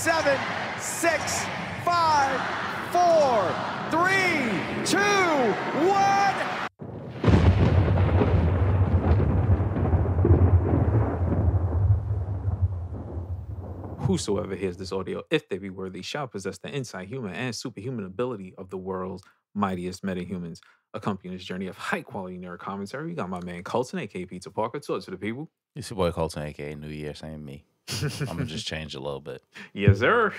7, 6, 5, 4, 3, 2, 1. Whosoever hears this audio, if they be worthy, shall possess the insight, human, and superhuman ability of the world's mightiest metahumans. Accompanying this journey of high-quality nerd commentary, we got my man Colton, a.k.a. Pizza Parker. Talk to the people. It's your boy Colton, a.k.a. New Year, same me. I'm going to just change a little bit. Yes, sir.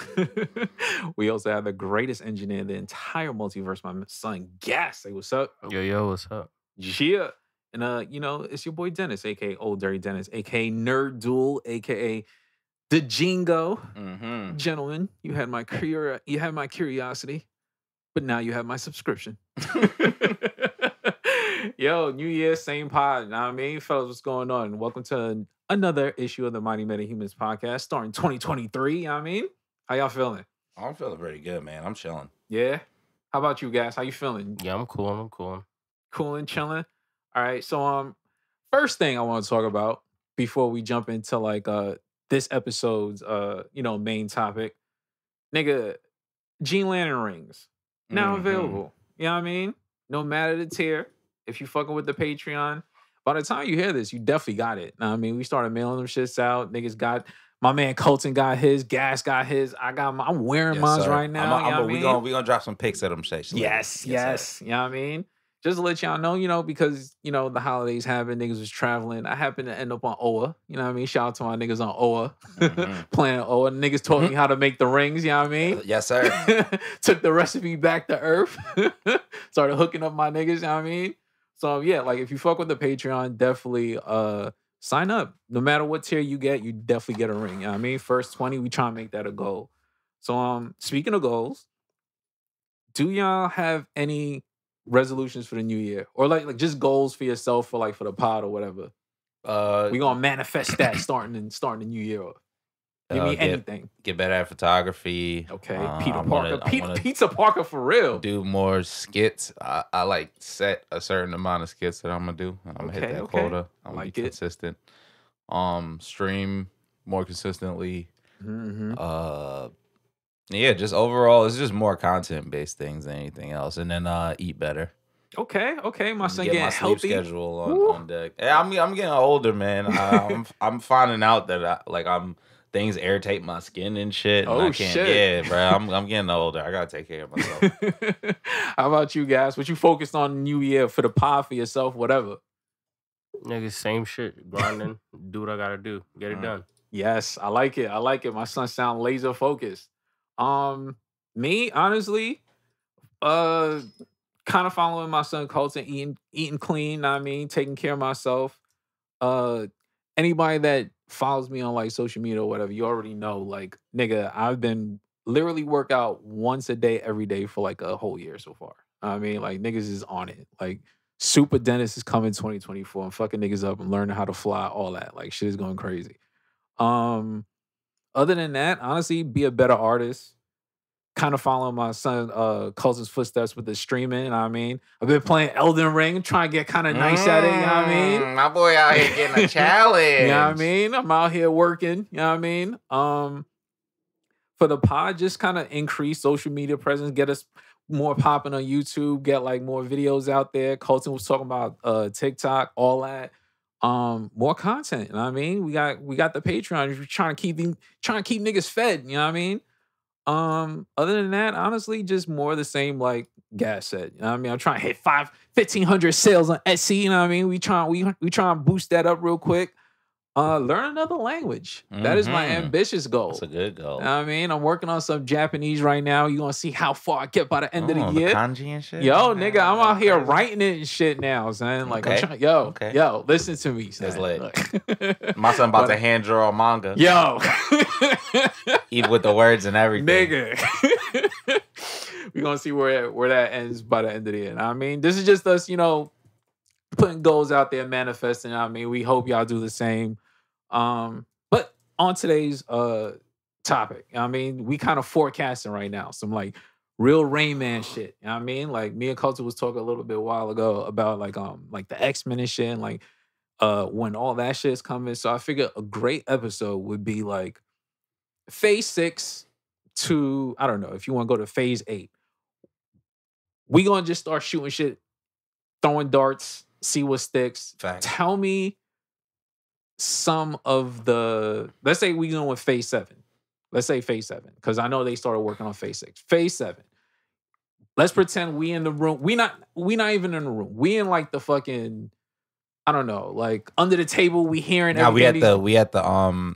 We also have the greatest engineer in the entire multiverse, my son Gas. Say what's up. Yo, what's up? Yeah. And, it's your boy Dennis, a.k.a. Old Dirty Dennis, a.k.a. Nerd Duel, a.k.a. The Jingo. Mm-hmm. Gentlemen, you had my curiosity, but now you have my subscription. Yo, New Year, same pod. Know what I mean? Fellas, what's going on? Welcome to another issue of the Mighty Metahumans podcast starting 2023. You know what I mean? How y'all feeling? I'm feeling pretty good, man. I'm chilling. Yeah? How about you guys? How you feeling? Yeah, I'm cool. Cooling, chilling? All right. So, first thing I want to talk about before we jump into this episode's main topic, nigga, Gene Lantern rings now available. You know what I mean? No matter the tier, if you fucking with the Patreon, by the time you hear this, you definitely got it. Know what I mean, we started mailing them shits out. Niggas got my man Colton got his, Gas got his. I'm wearing mine right now. We gonna drop some pics of them shit. Yes. You know what I mean? Just to let y'all know, because, the holidays happen, niggas was traveling. I happened to end up on OA. You know what I mean? Shout out to my niggas on OA. Playing OA. Niggas taught me how to make the rings, you know what I mean? Yes, sir. Took the recipe back to Earth. Started hooking up my niggas, you know what I mean? So, yeah, if you fuck with the Patreon, definitely sign up. No matter what tier you get, you definitely get a ring, you know what I mean? First 20, we try and make that a goal. So, speaking of goals, do y'all have any resolutions for the new year, or like just goals for yourself for the pod or whatever? We gonna manifest that starting the new year off. Give me anything. Get better at photography. Okay, Pizza Parker for real. Do more skits. I set a certain amount of skits that I'm gonna do, and I'm gonna hit that quota. I'm gonna be consistent. Stream more consistently. Yeah, just overall, it's just more content-based things than anything else. And then eat better. Okay. My son getting getting my healthy. Sleep schedule on deck. Yeah, I'm getting older, man. I'm finding out that things irritate my skin and shit. And I can't, shit. Yeah, bro. I'm getting older. I gotta take care of myself. How about you guys? What you focused on the new year for the pod, for yourself, whatever? Nigga, same shit. Grinding. Do what I gotta do. Get it done. Yes, I like it. My son sound laser focused. Me, honestly, kind of following my son Colton, eating clean, know what I mean, taking care of myself. Anybody that follows me on social media or whatever, you already know, nigga, I've been literally work out once a day every day for a whole year so far. I mean, niggas is on it. Super Dennis is coming 2024. I'm fucking niggas up. I'm learning how to fly, all that. Shit is going crazy. Other than that, honestly, be a better artist. Kind of following my son Colton's footsteps with the streaming, you know what I mean? I've been playing Elden Ring, trying to get kind of nice at it, you know what I mean? My boy out here getting a challenge. You know what I mean? I'm out here working, you know what I mean? For the pod, just kind of increase social media presence, get us more popping on YouTube, get more videos out there. Colton was talking about TikTok, all that. More content, you know what I mean? We got the Patreon. We're trying to keep niggas fed, you know what I mean? Other than that, honestly, just more of the same, Gas said. You know what I mean? I'm trying to hit 1,500 sales on Etsy, you know what I mean? We try and boost that up real quick. Learn another language. That is my ambitious goal. That's a good goal. You know what I mean? I'm working on some Japanese right now. You're gonna see how far I get by the end of the year. The kanji and shit? Yo, nigga, I'm out here writing it and shit now, son. I'm trying, yo, listen to me, son. That's lit. My son about to hand draw a manga. Yo. Even with the words and everything. Nigga. We're gonna see where that ends by the end of the year. You know what I mean? This is just us, putting goals out there, manifesting. You know what I mean? We hope y'all do the same. But on today's topic, you know what I mean, we kind of forecasting right now some real Rain Man shit. You know what I mean? Me and Colton was talking a little bit a while ago about the X-Men and shit, and when all that shit's coming. So I figured a great episode would be Phase 6 to, I don't know, if you want to go to phase 8, we gonna just start shooting shit, throwing darts, see what sticks. Facts. Tell me some of the, let's say we going with phase 7. Let's say phase 7, because I know they started working on phase 6. Phase 7. Let's pretend we in the room. We not even in the room. We in like the fucking, I don't know, like under the table. We hearing everything. We at the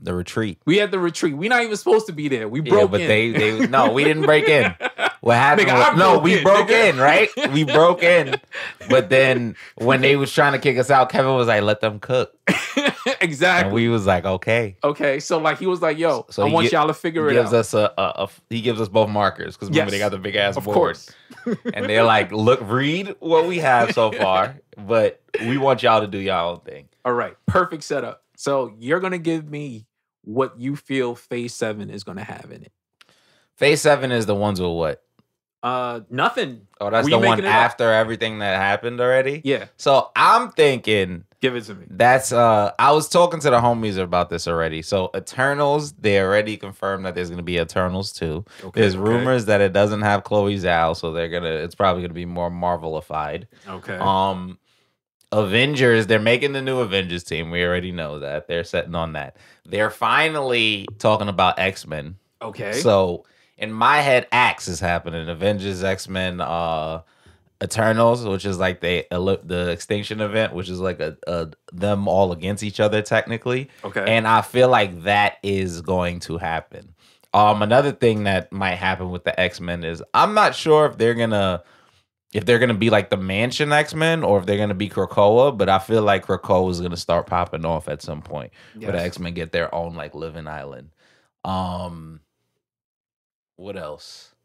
retreat. We at the retreat. We not even supposed to be there. We broke in. They no, we didn't break in. What happened? We broke in, right? We broke in. But then when they was trying to kick us out, Kevin was like, "Let them cook." Exactly. And we was like, "Okay." Okay. So like he was like, "Yo, so I want y'all to figure it out." He gives us both markers because remember they got the big ass board. Of course. And they're like, "Look, read what we have so far, but we want y'all to do y'all own thing." All right. Perfect setup. So you're gonna give me what you feel phase 7 is gonna have in it. Phase 7 is the ones with what? Nothing. Oh, that's the one after everything that happened already? Yeah. So I'm thinking, give it to me. That's I was talking to the homies about this already. So Eternals, they already confirmed that there's gonna be Eternals 2. Okay, there's rumors that it doesn't have Chloe Zhao, so it's probably gonna be more Marvelified. Okay. Avengers, they're making the new Avengers team. We already know that. They're setting on that. They're finally talking about X-Men. Okay. So in my head, Axe is happening. Avengers, X-Men, Eternals, which is like the Extinction event, which is like a them all against each other technically. Okay. And I feel like that is going to happen. Another thing that might happen with the X-Men is I'm not sure if they're gonna be like the Mansion X-Men or if they're gonna be Krakoa, but I feel like Krakoa is gonna start popping off at some point. Yes. Where the X-Men get their own like living island. What else?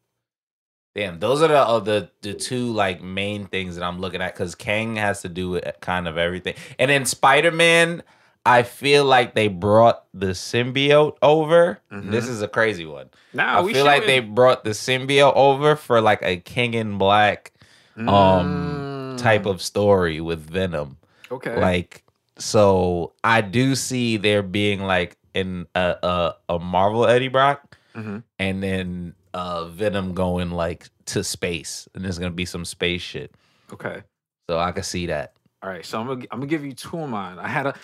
Damn, those are the two like main things that I'm looking at because Kang has to do with kind of everything. And then Spider-Man, I feel like they brought the symbiote over. Mm-hmm. This is a crazy one. I feel like they brought the symbiote over for like a King in Black type of story with Venom. Okay. Like, so I do see there being like in a Marvel Eddie Brock. Mm-hmm. And then Venom going like to space, and there's gonna be some space shit. Okay, so I can see that. All right, so I'm gonna give you two of mine. I had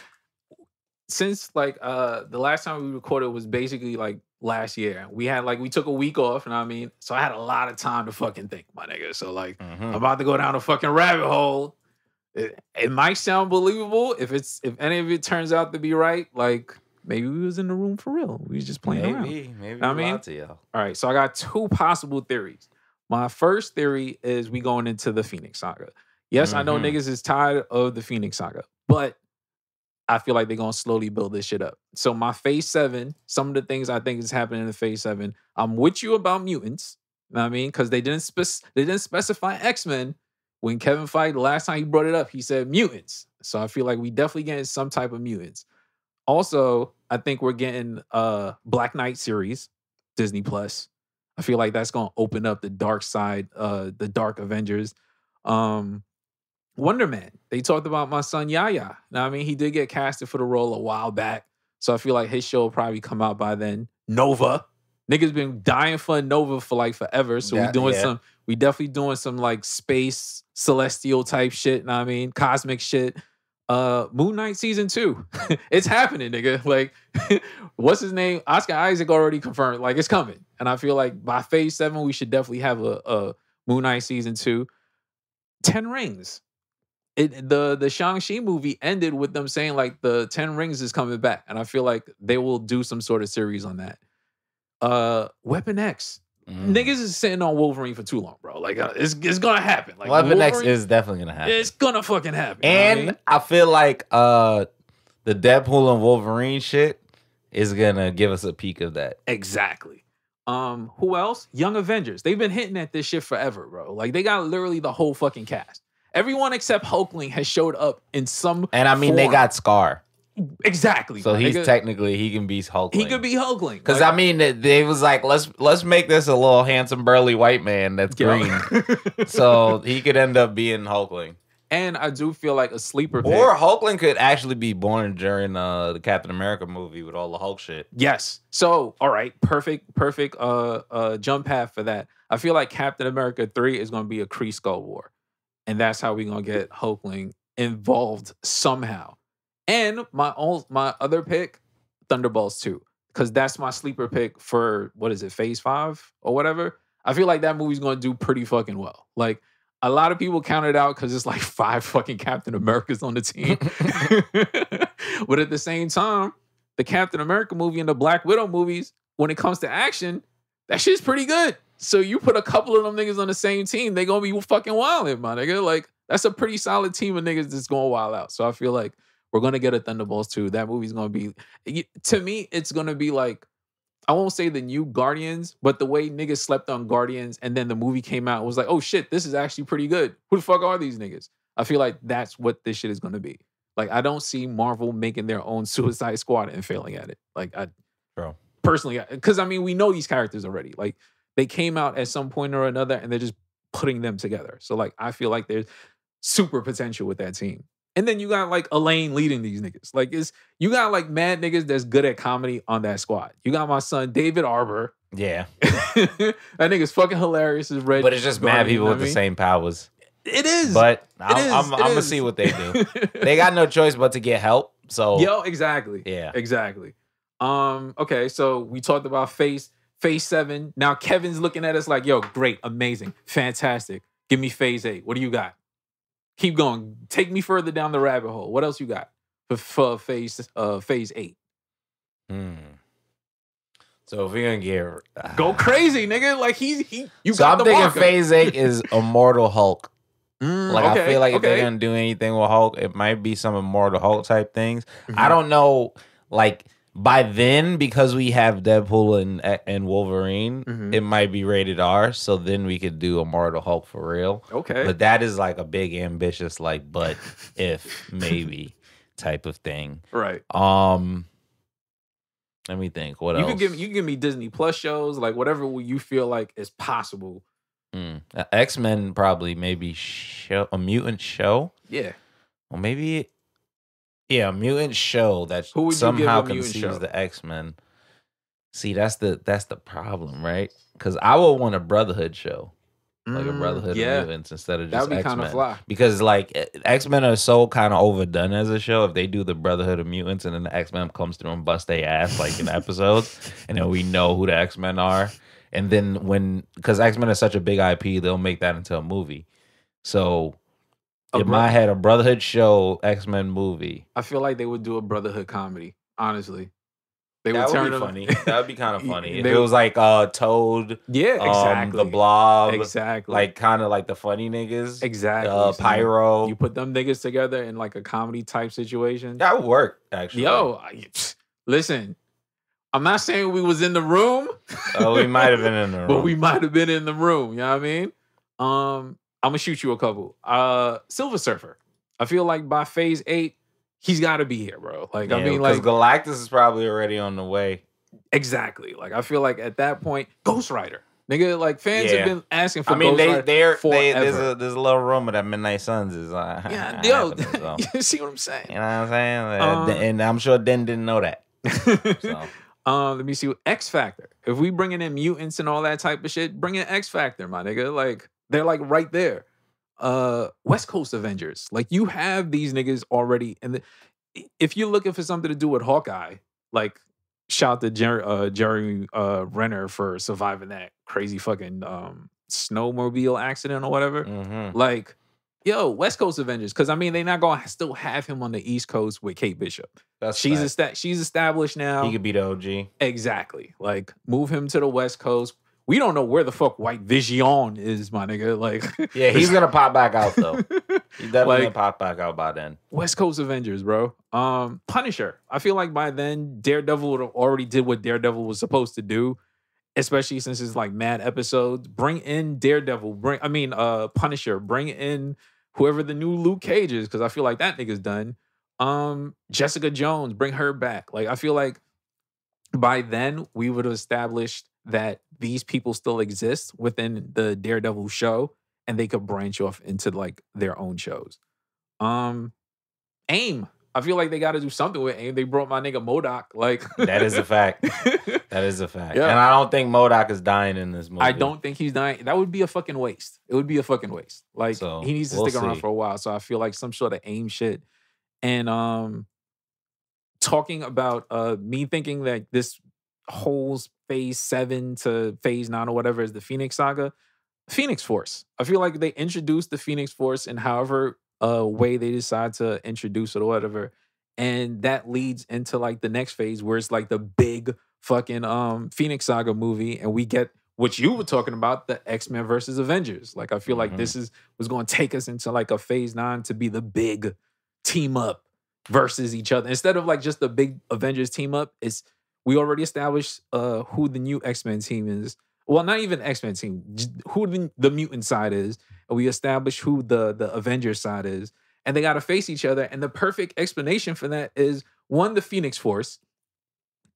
since like the last time we recorded was basically like last year. We took a week off, you know what I mean? So I had a lot of time to fucking think, my nigga. So like I'm about to go down a fucking rabbit hole. It might sound believable if any of it turns out to be right, like. Maybe we was in the room for real. We was just playing around. Maybe I mean, to y'all. All right, so I got two possible theories. My first theory is we going into the Phoenix Saga. Yes, I know niggas is tired of the Phoenix Saga, but I feel like they're going to slowly build this shit up. So my phase 7, some of the things I think is happening in phase 7, I'm with you about mutants. You know what I mean? Because they didn't specify X-Men. When Kevin Feige, the last time he brought it up, he said mutants. So I feel like we definitely getting some type of mutants. Also, I think we're getting Black Knight series, Disney Plus. I feel like that's gonna open up the dark side, the Dark Avengers. Wonder Man. They talked about my son Yaya. Now, I mean, he did get casted for the role a while back, so I feel like his show will probably come out by then. Nova. Niggas been dying for Nova for like forever, so we definitely doing some like space celestial type shit. Know what I mean, cosmic shit. Moon Knight season 2. It's happening, nigga. Like, what's his name? Oscar Isaac already confirmed. Like, it's coming. And I feel like by phase 7, we should definitely have a Moon Knight season 2. 10 Rings. The Shang-Chi movie ended with them saying like the 10 Rings is coming back. And I feel like they will do some sort of series on that. Weapon X. Niggas is sitting on Wolverine for too long, bro. Like, it's gonna happen. Like, Weapon X is definitely gonna happen. It's gonna fucking happen. And I feel like the Deadpool and Wolverine shit is gonna give us a peek of that. Exactly. Who else? Young Avengers. They've been hitting at this shit forever, bro. Like, they got literally the whole fucking cast. Everyone except Hulkling has showed up in some And I mean, they got Scar. Exactly. So he's technically, he can be Hulkling. He could be Hulkling. Because I mean, they was like, let's make this a little handsome, burly white man that's green. So he could end up being Hulkling. And I do feel like a sleeper pick. Or Hulkling could actually be born during the Captain America movie with all the Hulk shit. Yes. So, all right, perfect jump path for that. I feel like Captain America 3 is going to be a Kree Skull War. And that's how we're going to get Hulkling involved somehow. And my other pick, Thunderbolts 2, because that's my sleeper pick for, what is it, Phase 5 or whatever. I feel like that movie's going to do pretty fucking well. Like, a lot of people count it out because it's like 5 fucking Captain Americas on the team. But at the same time, the Captain America movie and the Black Widow movies, when it comes to action, that shit's pretty good. So you put a couple of them niggas on the same team, they gonna be fucking wildin', my nigga. Like, that's a pretty solid team of niggas that's going wild out. So I feel like we're gonna get a Thunderbolts 2. That movie's gonna be, to me, it's gonna be like, I won't say the new Guardians, but the way niggas slept on Guardians and then the movie came out, it was like, oh shit, this is actually pretty good. Who the fuck are these niggas? I feel like that's what this shit is gonna be. Like, I don't see Marvel making their own Suicide Squad and failing at it. Like, personally, because I mean, we know these characters already. Like, they came out at some point or another and they're just putting them together. So like, I feel like there's super potential with that team. And then you got like Elaine leading these niggas. Like, you got like mad niggas that's good at comedy on that squad. You got my son David Arbor. Yeah. That nigga's fucking hilarious as Red. But it's just mad people with the same powers. It is. But I'm gonna see what they do. They got no choice but to get help. So exactly. Yeah. Exactly. Okay, so we talked about Phase 7. Now Kevin's looking at us like, yo, great, amazing, fantastic. Give me Phase 8. What do you got? Keep going. Take me further down the rabbit hole. What else you got for Phase 8? So if we're gonna get go crazy, nigga. Like you so got I'm the thinking marker. Phase 8 is Immortal Hulk. I feel like if they're okay. gonna do anything with Hulk, it might be some Immortal Hulk type things. I don't know, like by then, because we have Deadpool and Wolverine, it might be rated R. So then we could do Immortal Hulk for real. Okay, but that is like a big ambitious, like, but if maybe type of thing. Right. Let me think. What else? You can give me Disney Plus shows, like whatever you feel like is possible. X-Men probably maybe a mutant show. Yeah. Well, maybe a mutant show that somehow conceives the X-Men. See, that's the problem, right? Because I would want a Brotherhood show. Like a Brotherhood of Mutants instead of just X-Men. That would be kind of fly. Because like X-Men are so kind of overdone as a show. If they do the Brotherhood of Mutants and then the X-Men comes through and bust their ass like in episodes, and then we know who the X-Men are. And then because X-Men is such a big IP, they'll make that into a movie. So in my head, a Brotherhood show, X-Men movie. I feel like they would do a Brotherhood comedy, honestly. That would be funny. That would be kind of funny. If it was like Toad, exactly, the Blob, exactly, like kind of like the funny niggas, exactly. Pyro. You put them niggas together in like a comedy type situation. That would work, actually. Yo, listen, I'm not saying we was in the room. Oh, we might have been in the room, but we might have been in the room. You know what I mean? I'm gonna shoot you a couple. Silver Surfer. I feel like by Phase 8. He's got to be here, bro. Like, I mean, like Galactus is probably already on the way. Exactly. Like, I feel like at that point, Ghost Rider, nigga. Like, fans have been asking for. Ghost Rider forever. There's a little rumor that Midnight Suns is. You see what I'm saying? You know what I'm saying? And I'm sure Den didn't know that. So. Let me see. X Factor. If we bringing in mutants and all that type of shit, bring in X Factor, my nigga. Like, they're like right there. West Coast Avengers. Like, you have these niggas already. And if you're looking for something to do with Hawkeye, like, shout to Jeremy Renner for surviving that crazy fucking snowmobile accident or whatever. Like, yo, West Coast Avengers. Because, I mean, they're not going to still have him on the East Coast with Kate Bishop. She's established now. He could be the OG. Exactly. Like, move him to the West Coast. We don't know where the fuck White Vision is, my nigga. Like, yeah, he's gonna pop back out though. He's definitely gonna pop back out by then. West Coast Avengers, bro. Punisher. I feel like by then Daredevil would have already did what Daredevil was supposed to do, especially since it's like mad episodes. Bring in Daredevil. Punisher. Bring in whoever the new Luke Cage is, because I feel like that nigga's done. Jessica Jones. Bring her back. Like, I feel like by then we would have established that these people still exist within the Daredevil show and they could branch off into like their own shows. AIM. I feel like they got to do something with AIM. They brought my nigga MODOK. Like That is a fact. That is a fact. Yeah. And I don't think MODOK is dying in this movie. I don't think he's dying. That would be a fucking waste. It would be a fucking waste. Like So, he needs to we'll stick around see. for a while. So I feel like some sort of AIM shit. And talking about me thinking that this whole phase 7 to phase 9 or whatever is the Phoenix Saga. Phoenix Force. I feel like they introduced the Phoenix Force in however way they decide to introduce it or whatever. And that leads into like the next phase where it's like the big fucking Phoenix Saga movie. And we get what you were talking about, the X-Men versus Avengers. Like I feel like this was going to take us into like a phase 9 to be the big team up versus each other. Instead of like just the big Avengers team up, we already established who the new X-Men team is. Well, not even X-Men team, who the mutant side is. And we established who the Avengers side is. And they got to face each other. And the perfect explanation for that is, one, the Phoenix Force.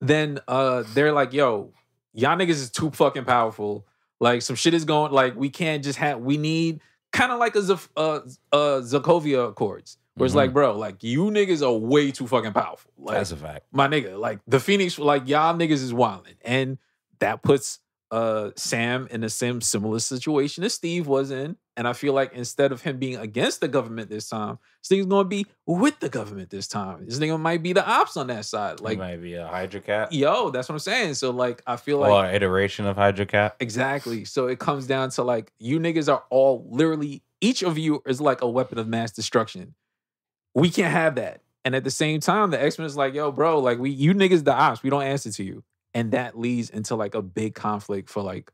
Then they're like, yo, y'all niggas is too fucking powerful. Like some shit is going, like we can't just we need kind of like a Sokovia Accords. Where it's like, bro, like you niggas are way too fucking powerful. Like, That's a fact. my nigga, like the Phoenix, like y'all niggas is wilding. And that puts Sam in a similar situation as Steve was in. And I feel like instead of him being against the government this time, Steve's gonna be with the government this time. This nigga might be the ops on that side. Like He might be a Hydra Cat. yo, that's what I'm saying. So like I feel like Or an iteration of Hydra Cat. exactly. So it comes down to like you niggas are all literally, each of you is like a weapon of mass destruction. We can't have that. And at the same time, the X-Men is like, yo, bro, like you niggas the ops, we don't answer to you. And that leads into like a big conflict for like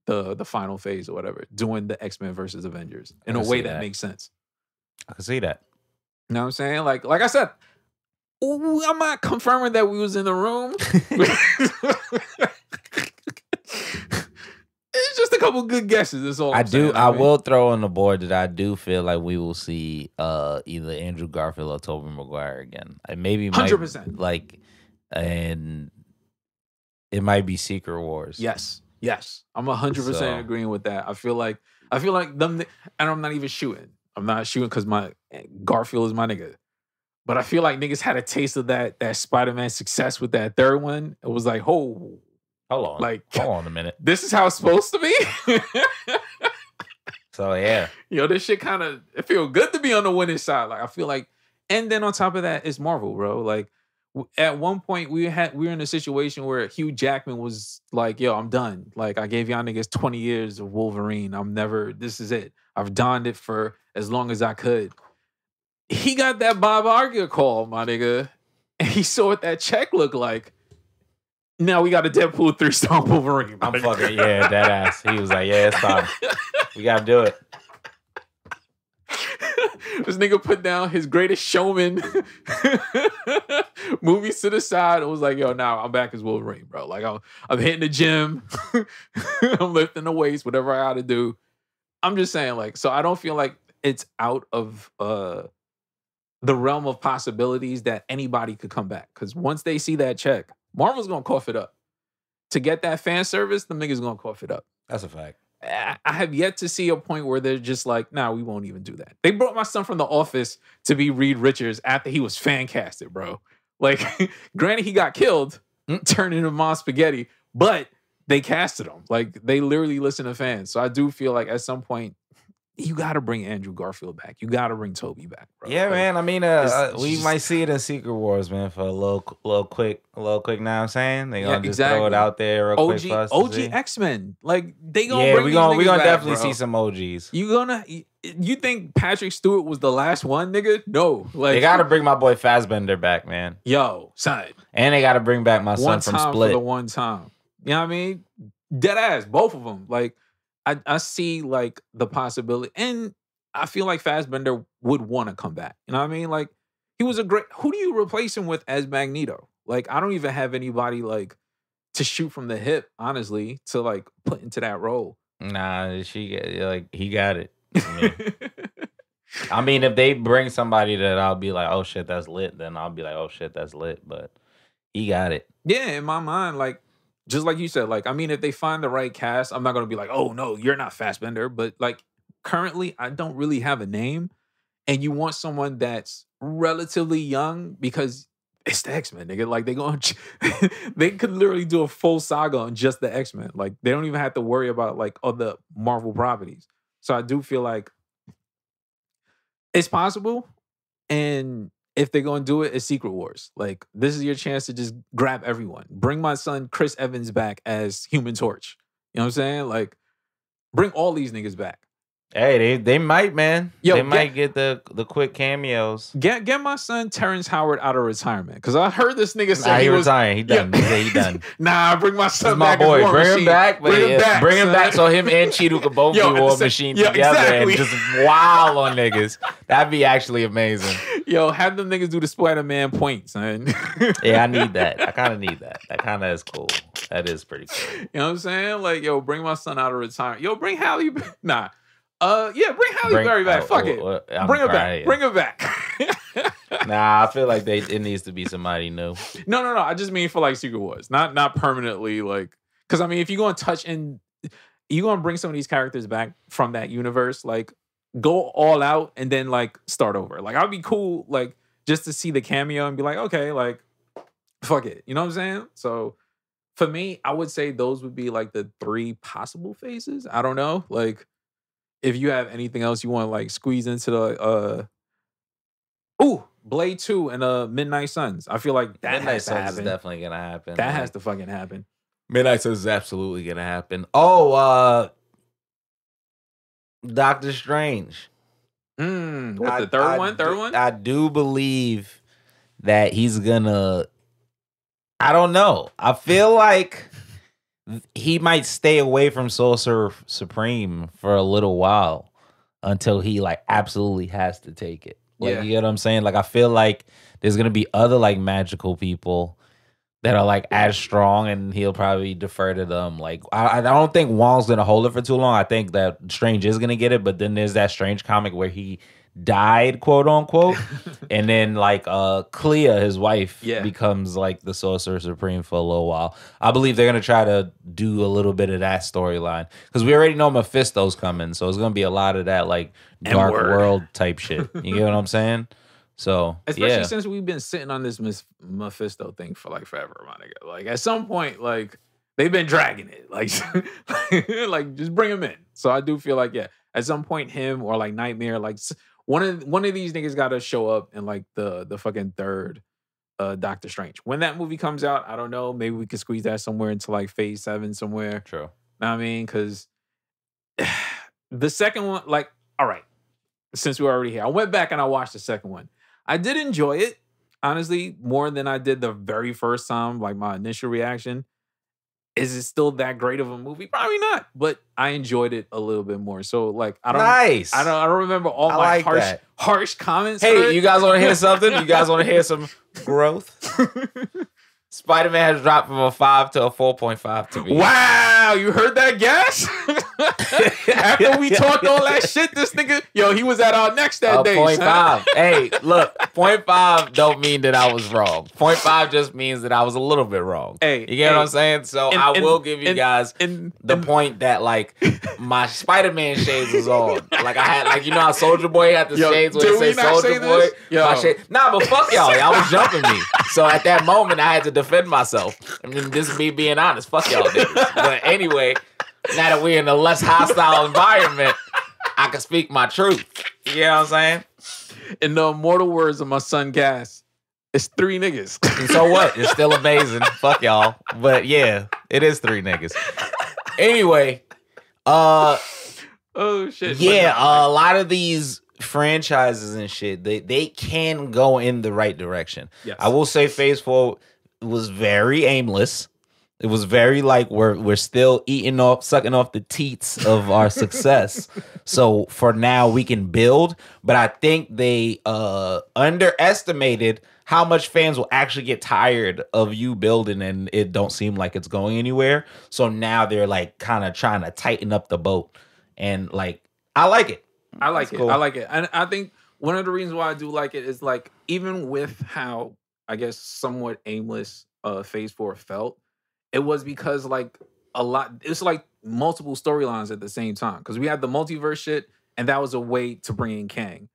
the final phase or whatever, doing the X-Men versus Avengers in I a can way see that that. makes sense. I can see that. You know what I'm saying? Like I said, I'm not confirming that we was in the room. It's just a couple good guesses. That's all I'm saying. I will throw on the board that I do feel like we will see either Andrew Garfield or Tobey Maguire again. Maybe 100%. Like, and it might be Secret Wars. Yes. I'm 100% So- agreeing with that. I feel like them, and I'm not even shooting. I'm not shooting because my Garfield is my nigga. But I feel like niggas had a taste of that Spider-Man success with that third one. It was like, oh, Hold on. like Hold on a minute. this is how it's supposed to be. So yeah. Yo, this shit kind of, it feel good to be on the winning side. Like I feel like, and then on top of that, it's Marvel, bro. Like at one point we were in a situation where Hugh Jackman was like, yo, I'm done. Like I gave y'all niggas 20 years of Wolverine. This is it. I've donned it for as long as I could. He got that Bob Iger call, my nigga. And he saw what that check looked like. Now we got a Deadpool 3-star Wolverine. my I'm nigga. fucking, yeah, that ass. He was like, yeah, it's time. We gotta do it. This nigga put down his Greatest Showman movies to the side. It was like, yo, now I'm back as Wolverine, bro. Like I'm hitting the gym. I'm lifting the weights, whatever I gotta do. I'm just saying, like, so I don't feel like it's out of the realm of possibilities that anybody could come back. Because once they see that check, Marvel's gonna cough it up. To get that fan service, the niggas gonna cough it up. That's a fact. I have yet to see a point where they're just like, nah, we won't even do that. They brought my son from The Office to be Reed Richards after he was fan casted, bro. Like, granted, he got killed, turned into Mom Spaghetti, but they casted him. Like, they literally listen to fans. So I do feel like at some point, you got to bring Andrew Garfield back. You got to bring Toby back, bro. Yeah, Like, man. I mean, we just- might see it in Secret Wars, man, for a little quick. Know what I'm saying? They gonna Yeah, just throw it exactly. out there real quick for us to OG see. X-Men. Like, they gonna Yeah, bring we these gonna niggas back, definitely bro. see some OGs. You think Patrick Stewart was the last one, nigga? No. Like, They gotta bring my boy Fassbender back, man, yo, son. and they gotta bring back my son One from time Split. for the one time. You know what I mean? Dead ass, both of them. Like, I see like the possibility, and I feel like Fassbender would want to come back. You know what I mean? Like, he was a great. Who do you replace him with as Magneto? Like, I don't even have anybody like to shoot from the hip, honestly, to like put into that role. Nah, he got it. I mean, if they bring somebody that I'll be like, oh shit, that's lit, then I'll be like, oh shit, that's lit. But he got it. Yeah, in my mind, like, just like you said, like, I mean, if they find the right cast, I'm not gonna be like, oh no, you're not Fassbender. But like, currently, I don't really have a name. and you want someone that's relatively young because it's the X-Men, nigga. Like they could literally do a full saga on just the X-Men. Like they don't even have to worry about like other Marvel properties. So I do feel like it's possible. And if they're gonna do it, it's Secret Wars. Like this is your chance to just grab everyone. Bring my son Chris Evans back as Human Torch. You know what I'm saying? Like bring all these niggas back. Hey, they might, man. Yo, they might get the quick cameos. Get my son Terrence Howard out of retirement. Because I heard this nigga say he retiring. He done. Yeah. He done. Nah, bring my son my back. boy. As War Bring Machine. him back. Bring him back. Bring him back so him and Cheeto could both be War Machine together exactly. and just wow on niggas. That'd be actually amazing. Yo, have them niggas do the Spider-Man points, man. Yeah, I need that. I kind of need that. That kind of is cool. That is pretty cool. You know what I'm saying? Like, yo, bring my son out of retirement. Yo, bring Halle. Nah. Yeah, bring Halle Berry back. Fuck it. Bring her back. Yeah. Bring her back. Nah, I feel like it needs to be somebody new. No. I just mean for like Secret Wars, not permanently. Like, because I mean, if you're gonna you're gonna bring some of these characters back from that universe, like, go all out and then like start over. Like, I'd be cool, like, just to see the cameo and be like, okay, like, fuck it. You know what I'm saying? So, for me, I would say those would be like the 3 possible phases. I don't know, like. If you have anything else you want to like squeeze into the Blade 2 and Midnight Suns. I feel like that Midnight has to Suns happen. is definitely gonna happen. That has to fucking happen. Midnight Suns is absolutely gonna happen. Oh, Doctor Strange. What, the third one? Third one? I do believe that he's gonna. I don't know. I feel like he might stay away from Sorcerer Supreme for a little while until he like absolutely has to take it. Like, you get what I'm saying? Like, I feel like there's gonna be other like magical people that are like as strong, and he'll probably defer to them. Like, I don't think Wong's gonna hold it for too long. I think that Strange is gonna get it, but then there's that Strange comic where he died, quote unquote, and then like Clea, his wife, becomes like the Sorcerer Supreme for a little while. I believe they're gonna try to do a little bit of that storyline because we already know Mephisto's coming, so it's gonna be a lot of that like dark world type shit. You get what I'm saying? So especially since we've been sitting on this Mephisto thing for like forever, my nigga. Like at some point, like they've been dragging it, like like just bring him in. So I do feel like at some point him or like Nightmare, like one of these niggas got to show up in like the fucking third Doctor Strange. When that movie comes out, I don't know. Maybe we could squeeze that somewhere into like phase 7 somewhere. True. Know what I mean? Because the second one, like, all right, since we're already here, I went back and I watched the second one. I did enjoy it, honestly, more than I did the very first time, like my initial reaction. Is it still that great of a movie? Probably not, but I enjoyed it a little bit more. So, like, I don't remember all my like harsh comments. Hey, you guys want to hear something? You guys want to hear some growth? Spider-Man has dropped from a 5 to a 4.5 to me. Wow, you heard that, Gas? After we talked all that shit, this nigga, he was at our next that day. 0.5. Hey, look, 0.5 don't mean that I was wrong. 0.5 just means that I was a little bit wrong. Hey, you get what I'm saying? So I will give you guys the point that like my Spider-Man shades was on. Like I had, like, you know how Soldier Boy had the shades where they say Soldier Boy. My shade. Nah, but fuck y'all was jumping me. So at that moment, I had to defend myself. I mean, this is me being honest. Fuck y'all niggas. But anyway, now that we're in a less hostile environment, I can speak my truth. You know what I'm saying? In the immortal words of my son Gas, it's 3 niggas. And so what? It's still amazing. Fuck y'all. But yeah, it is 3 niggas. Anyway, oh shit. Yeah, a lot of these franchises and shit, they can go in the right direction. Yes. I will say Phase 4 was very aimless. It was very like we're still sucking off the teats of our success. So for now we can build, but I think they underestimated how much fans will actually get tired of you building and it don't seem like it's going anywhere. So now they're like kind of trying to tighten up the boat, and like I like it. I like it. Cool. I like it. And I think one of the reasons why I do like it is like even with how I guess somewhat aimless Phase 4 felt, it was because like it's like multiple storylines at the same time. Because we had the multiverse shit, and that was a way to bring in Kang.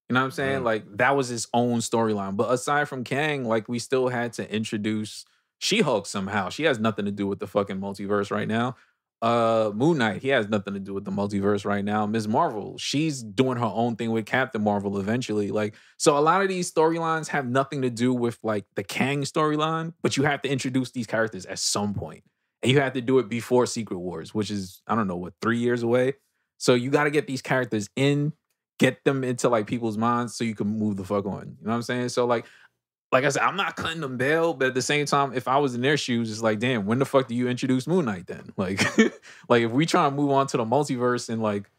You know what I'm saying? Like that was his own storyline. But aside from Kang, like we still had to introduce She-Hulk somehow. She has nothing to do with the fucking multiverse right now. Moon Knight, he has nothing to do with the multiverse right now. Ms. Marvel, she's doing her own thing with Captain Marvel eventually. Like, so a lot of these storylines have nothing to do with like the Kang storyline, but you have to introduce these characters at some point. And you have to do it before Secret Wars, which is, I don't know, what, 3 years away? So you got to get these characters in, get them into like people's minds so you can move the fuck on. You know what I'm saying? So like I said, I'm not cutting them bail, but at the same time, if I was in their shoes, it's like, damn, when the fuck do you introduce Moon Knight then? Like, like if we try and move on to the multiverse and like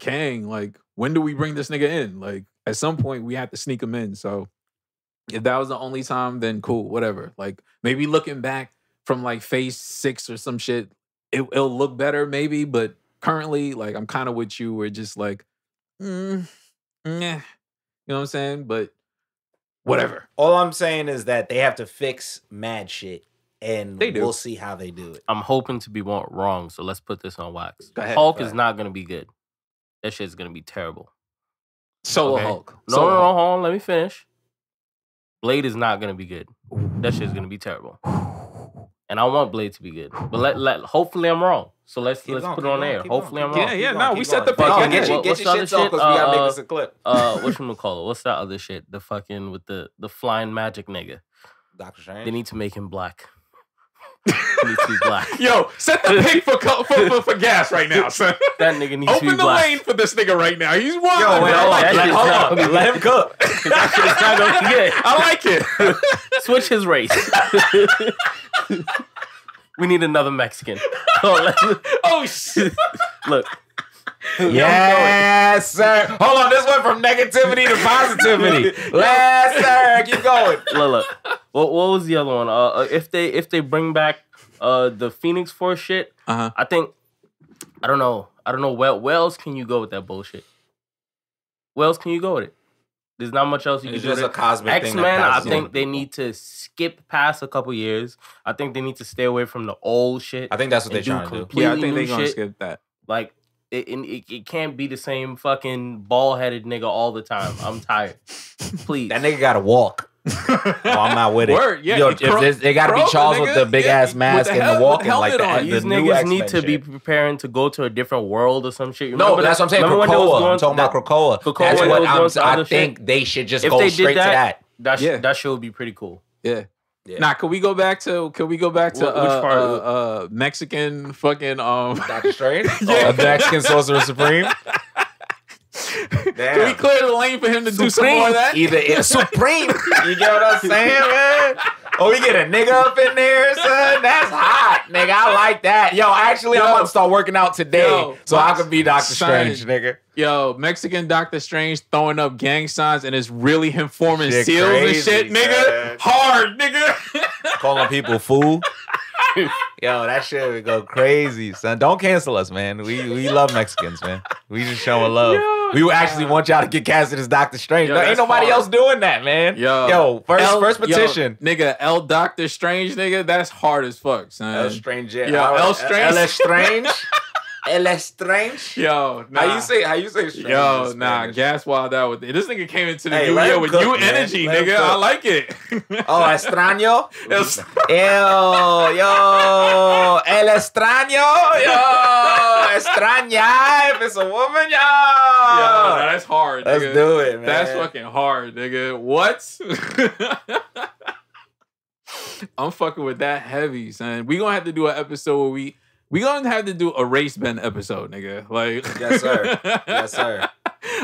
Kang, like when do we bring this nigga in? Like at some point we have to sneak him in. So if that was the only time, then cool, whatever. Like maybe looking back from like phase 6 or some shit, it'll look better maybe, but currently, like I'm kind of with you. We're just like, nah. You know what I'm saying? But whatever. All I'm saying is that they have to fix mad shit, and They do. we'll see how they do it. I'm hoping to be wrong, so let's put this on wax. Go ahead. Hulk is not gonna be good. That shit's gonna be terrible. Solo Okay? Hulk. No, Solo Hulk. hold on. Let me finish. Blade is not gonna be good. That shit's gonna be terrible. And I want Blade to be good, but let hopefully I'm wrong. So let's put it on air. Hopefully I'm wrong. Yeah, no, we set the pick. Fuck, I get you. Get your shit off because we gotta make this a clip. Whatchamacallit? What's that other shit? The fucking with the flying magic nigga. Doctor Strange. They need to make him black. He needs to be black. Yo, set the pick for gas right now, son. That nigga needs to be Open the black. lane for this nigga right now. He's wild. Yo, wait, that shit's not gonna be let him cook. That shit's not gonna be good. I like it. Switch his race. We need another Mexican. Oh shit. Look. Yes, sir. Hold on, this went from negativity to positivity. Yes, sir. Keep going. Look. What was the other one? If they bring back the Phoenix Force shit, I think I don't know. Where else can you go with that bullshit? Where else can you go with it? There's not much else you can do. It's just a cosmic thing. X-Men, I think they need to skip past a couple years. I think they need to stay away from the old shit. I think that's what they're trying to do. Yeah, I think they're they're gonna skip that. Like, it can't be the same fucking bald-headed nigga all the time. I'm tired. Please. That nigga gotta walk. I'm not with it. Word, yeah. Yo, they gotta be Charles with the big ass mask and the walking like that. These niggas need to be preparing to go to a different world or some shit. No, that's what I'm saying. Krakoa. I'm talking about Krakoa. That's what I think they should just go straight to that. That shit would be pretty cool. Yeah. Nah, could we go back to which part? Mexican fucking Doctor Strange? A Mexican Sorcerer Supreme? Can we clear the lane for him to do some more of that? Either Supreme. You get what I'm saying, man? Oh, we get a nigga up in there, son. That's hot, nigga. I like that. Yo, actually, I'm about to start working out today so I can be Doctor Strange, nigga. Yo, Mexican Doctor Strange throwing up gang signs and it's really him forming Shit seals crazy, and shit, nigga. man. Hard, nigga. Calling people fool. Yo, that shit would go crazy, son. Don't cancel us, man. We love Mexicans, man. We just showing love. Yo, we actually want y'all to get casted as Doctor Strange. Yo, There ain't that's nobody hard. else doing that, man. Yo, first petition. Yo, nigga, El Doctor Strange, nigga, that's hard as fuck, son. El Strange. Yo, El Strange. El Strange. El Strange. Yo, nah. How you say strange? Yo, in nah, Spanish? gas wild out with it. This nigga came into the Hey, new let year him with cook, new man. energy, Let him nigga. cook. I like it. Oh, extraño. Yo, el extraño, yo, extraña. If it's a woman, yo. Yo, that's hard, nigga. Let's do it, man. That's fucking hard, nigga. What? I'm fucking with that heavy, son. We gonna have to do an episode where we gonna have to do a race bend episode, nigga. Like, Yes, sir. Yes, sir.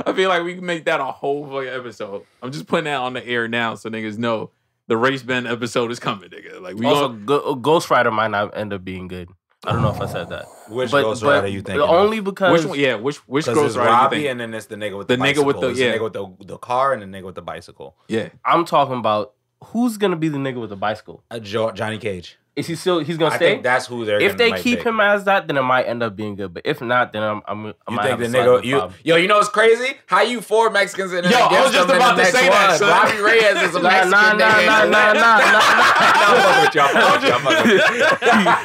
I feel like we can make that a whole fucking episode. I'm just putting that on the air now so niggas know the race bend episode is coming, nigga. Like, we Also, gonna... Ghost Rider might not end up being good. I don't know if I said that. Which Ghost Rider you thinking? Only because Which one? Yeah, which Because Ghost it's Rider you Robbie, think? and then it's the nigga with the The nigga bicycle. with the- It's yeah. the nigga with the car and the nigga with the bicycle. Yeah. I'm talking about who's gonna be the nigga with the bicycle. Johnny Cage. Is he still? He's gonna I stay. think that's who they're. If they might keep pick. him as that, then it might end up being good. But if not, then I'm You might think have the a nigga? problem. Yo, you know what's crazy? How you 4 Mexicans in there? Yo, I was just about to say that, son. Robbie Reyes is a Nah.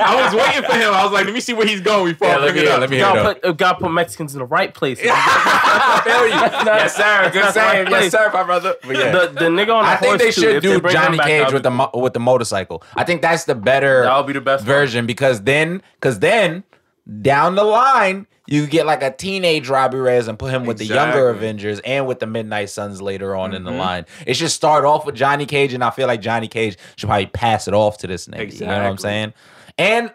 I was waiting for him. I was like, let me see where he's going before I let bring it up. me hear it. Gotta put Mexicans in the right places. I feel you. Yes, sir. Good saying. Yes, sir, my brother. But yeah. The nigga on the I think horse they too, should if they do bring him Johnny back, Cage that'll with the motorcycle. I think that's the better That'll be the best version because then down the line you get like a teenage Robbie Reyes and put him with the younger Avengers and with the Midnight Suns later on in the line. It should start off with Johnny Cage, and I feel like Johnny Cage should probably pass it off to this nigga. Exactly. You know what I'm saying? And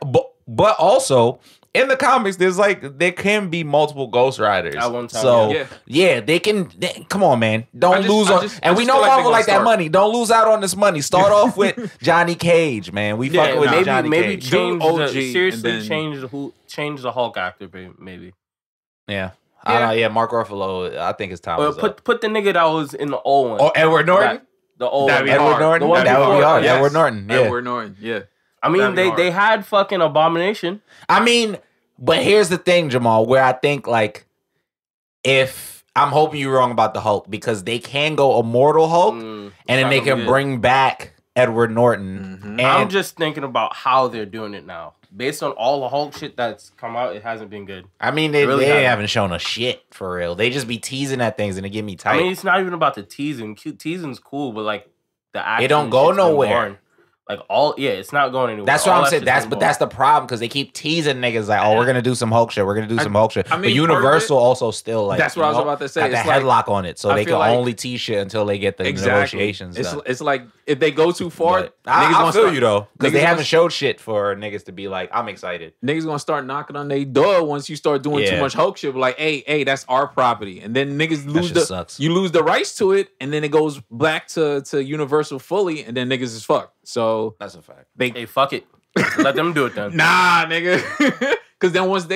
but also in the comics, there can be multiple Ghost Riders. At one time, so yeah. they can. Come on, man, don't lose on. And we know feel like Marvel they like gonna that start. money. Don't lose out on this money. Start off with Johnny Cage, man. We fucking with Johnny maybe Cage. change Do OG the, seriously and then- change the Hulk actor, maybe. Yeah. I don't know. Yeah, Mark Ruffalo. I think his time is up. Put the nigga that was in the old one. Oh, Edward Norton. The old That'd one. be Edward hard. Norton. The one That would be before, hard. yes. Edward Norton. Yeah. Edward Norton. Yeah. I mean, That'd be hard. they had fucking Abomination. I mean, but here's the thing, Jamal, where I think like if I'm hoping you're wrong about the Hulk because they can go Immortal Hulk and then they can bring back Edward Norton. And I'm just thinking about how they're doing it now. Based on all the Hulk shit that's come out, it hasn't been good. I mean, they really haven't. haven't shown us shit for real. They just be teasing at things and it get me tight. I mean, it's not even about the teasing. Teasing's cool, but like the action, It don't go shit's been nowhere. boring. Like it's not going anywhere. That's what All I'm that saying. shit's been That's the problem because they keep teasing niggas like, oh, we're gonna do some Hulk shit. We're gonna do some Hulk shit. I mean, but Universal also still like that's what I was about to say. got the It's like- headlock on it, so I they feel can like- only tease shit until they get the negotiations done. It's like if they go too far, But I feel you though because niggas they gonna- haven't showed shit for niggas to be like, I'm excited. Niggas gonna start knocking on their door once you start doing too Yeah. much Hulk shit. Like, hey, that's our property, and then niggas lose shit sucks. you lose the rights to it, and then it goes back to Universal fully, and then niggas is fucked. So That's a fact. Hey, fuck it. Let them do it then. nah, nigga, because then once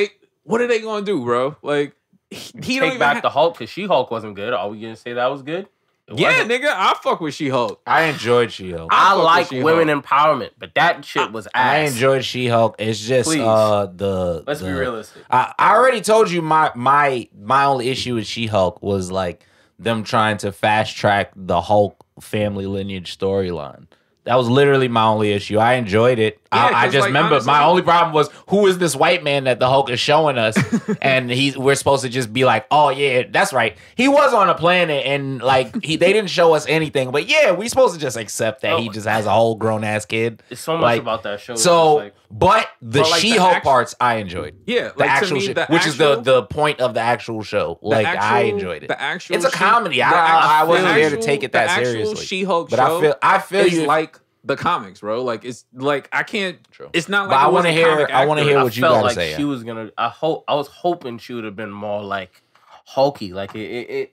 what are they gonna do, bro? Like he don't Take even back the Hulk because She-Hulk wasn't good. Are we gonna say that was good? It yeah, wasn't. nigga, I fuck with She-Hulk. I enjoyed She-Hulk. I fuck with like She-Hulk. women empowerment, but that shit was ass. I enjoyed She-Hulk. It's just Please. Let's be realistic. I already told you my only issue with She-Hulk was like them trying to fast track the Hulk family lineage storyline. That was literally my only issue. I enjoyed it. Yeah, I 'cause, just like, remember honestly- my only problem was who is this white man that the Hulk is showing us, and we're supposed to just be like, oh yeah, that's right. He was on a planet, and like they didn't show us anything, but yeah, we supposed to just accept that he just has a whole grown ass kid. There's so much Like, about that show. So, It's like, but the But, like, the She-Hulk actual- parts I enjoyed. Yeah, The like, to actual me, shit, the which is actual- the point of the actual show. Like I enjoyed it. The actual It's a comedy. I wasn't there to take it that seriously. She-Hulk But show I feel is you. like the comics, bro. Like it's like I can't. True. It's not like. But I it was wanna a hear- comic I wanna actor. hear I what you felt gotta like say, she yeah. was gonna. I was hoping she would have been more like hulky. Like it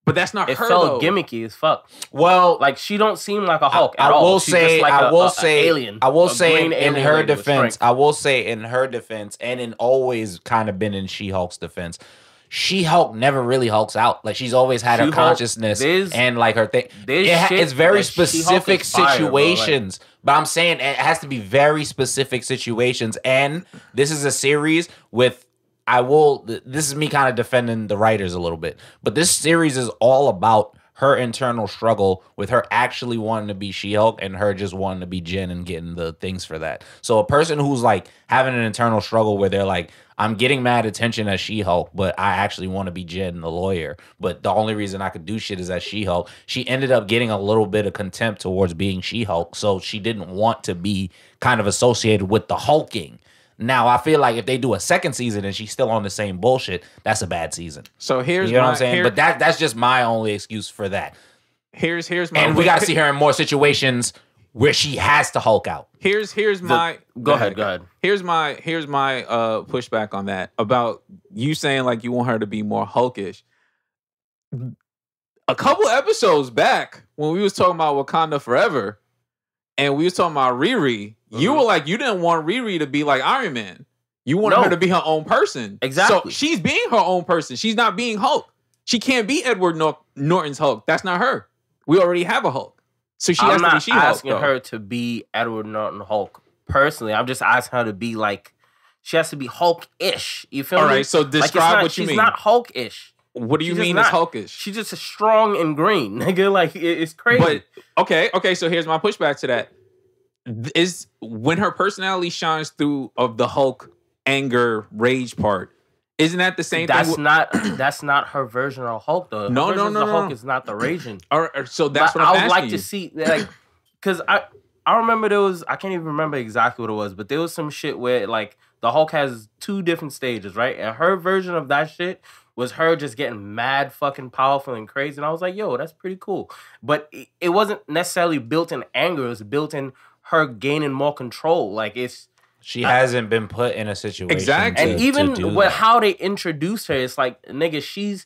But that's not it her. felt though. gimmicky as fuck. well, Like she don't seem like a Hulk I at all. will She's say, just like I will a say, alien. I will a say green in alien her lady with defense, strength. I will say in her defense, and in always kind of been in She-Hulk's defense. She-Hulk never really hulks out. Like she's always had her She-Hulk, consciousness there's- and like her thing. there's shit It's very that She-Hulk specific is fire, bro, like- situations. But I'm saying it has to be very specific situations. And this is a series with this is me kind of defending the writers a little bit. But this series is all about her internal struggle with her actually wanting to be She-Hulk and her just wanting to be Jen and getting the things for that. So a person who's like having an internal struggle where they're like, I'm getting mad attention as She-Hulk, but I actually want to be Jen, the lawyer. But the only reason I could do shit is as She-Hulk. She ended up getting a little bit of contempt towards being She-Hulk, so she didn't want to be kind of associated with the hulking. Now, I feel like if they do a second season and she's still on the same bullshit, that's a bad season. So here's You know my, what I'm saying? here- But that's just my only excuse for that. here's my. And we got to see her in more situations where she has to Hulk out. Here's my. Go ahead. Here's my pushback on that about you saying like you want her to be more hulkish. A couple episodes back when we was talking about Wakanda Forever, and we was talking about Riri, you were like you didn't want Riri to be like Iron Man. You wanted No. her to be her own person. Exactly. So she's being her own person. She's not being Hulk. She can't be Edward Norton's Hulk. That's not her. We already have a Hulk. So she I'm has to be not She-Hulk. asking though. her to be Edward Norton Hulk. personally. I'm just asking her to be like, she has to be Hulk-ish. You feel me? All right, so describe what you mean. She's not Hulk-ish. What do you mean is Hulkish? She's just strong and green, nigga. Like, it's crazy. But, okay, so here's my pushback to that. Is when her personality shines through of the Hulk anger, rage part, isn't that the same thing? That's not her version of Hulk, though. No. Hulk is not the raging. So that's what I'm asking I would like to see, like, because I remember there was, I can't even remember exactly what it was, but there was some shit where, like, the Hulk has 2 different stages, right? And her version of that shit was her just getting mad fucking powerful and crazy. And I was like, yo, that's pretty cool. But it wasn't necessarily built in anger. It was built in her gaining more control. Like, she hasn't been put in a situation. Exactly. And even with how they introduced her, it's like, nigga,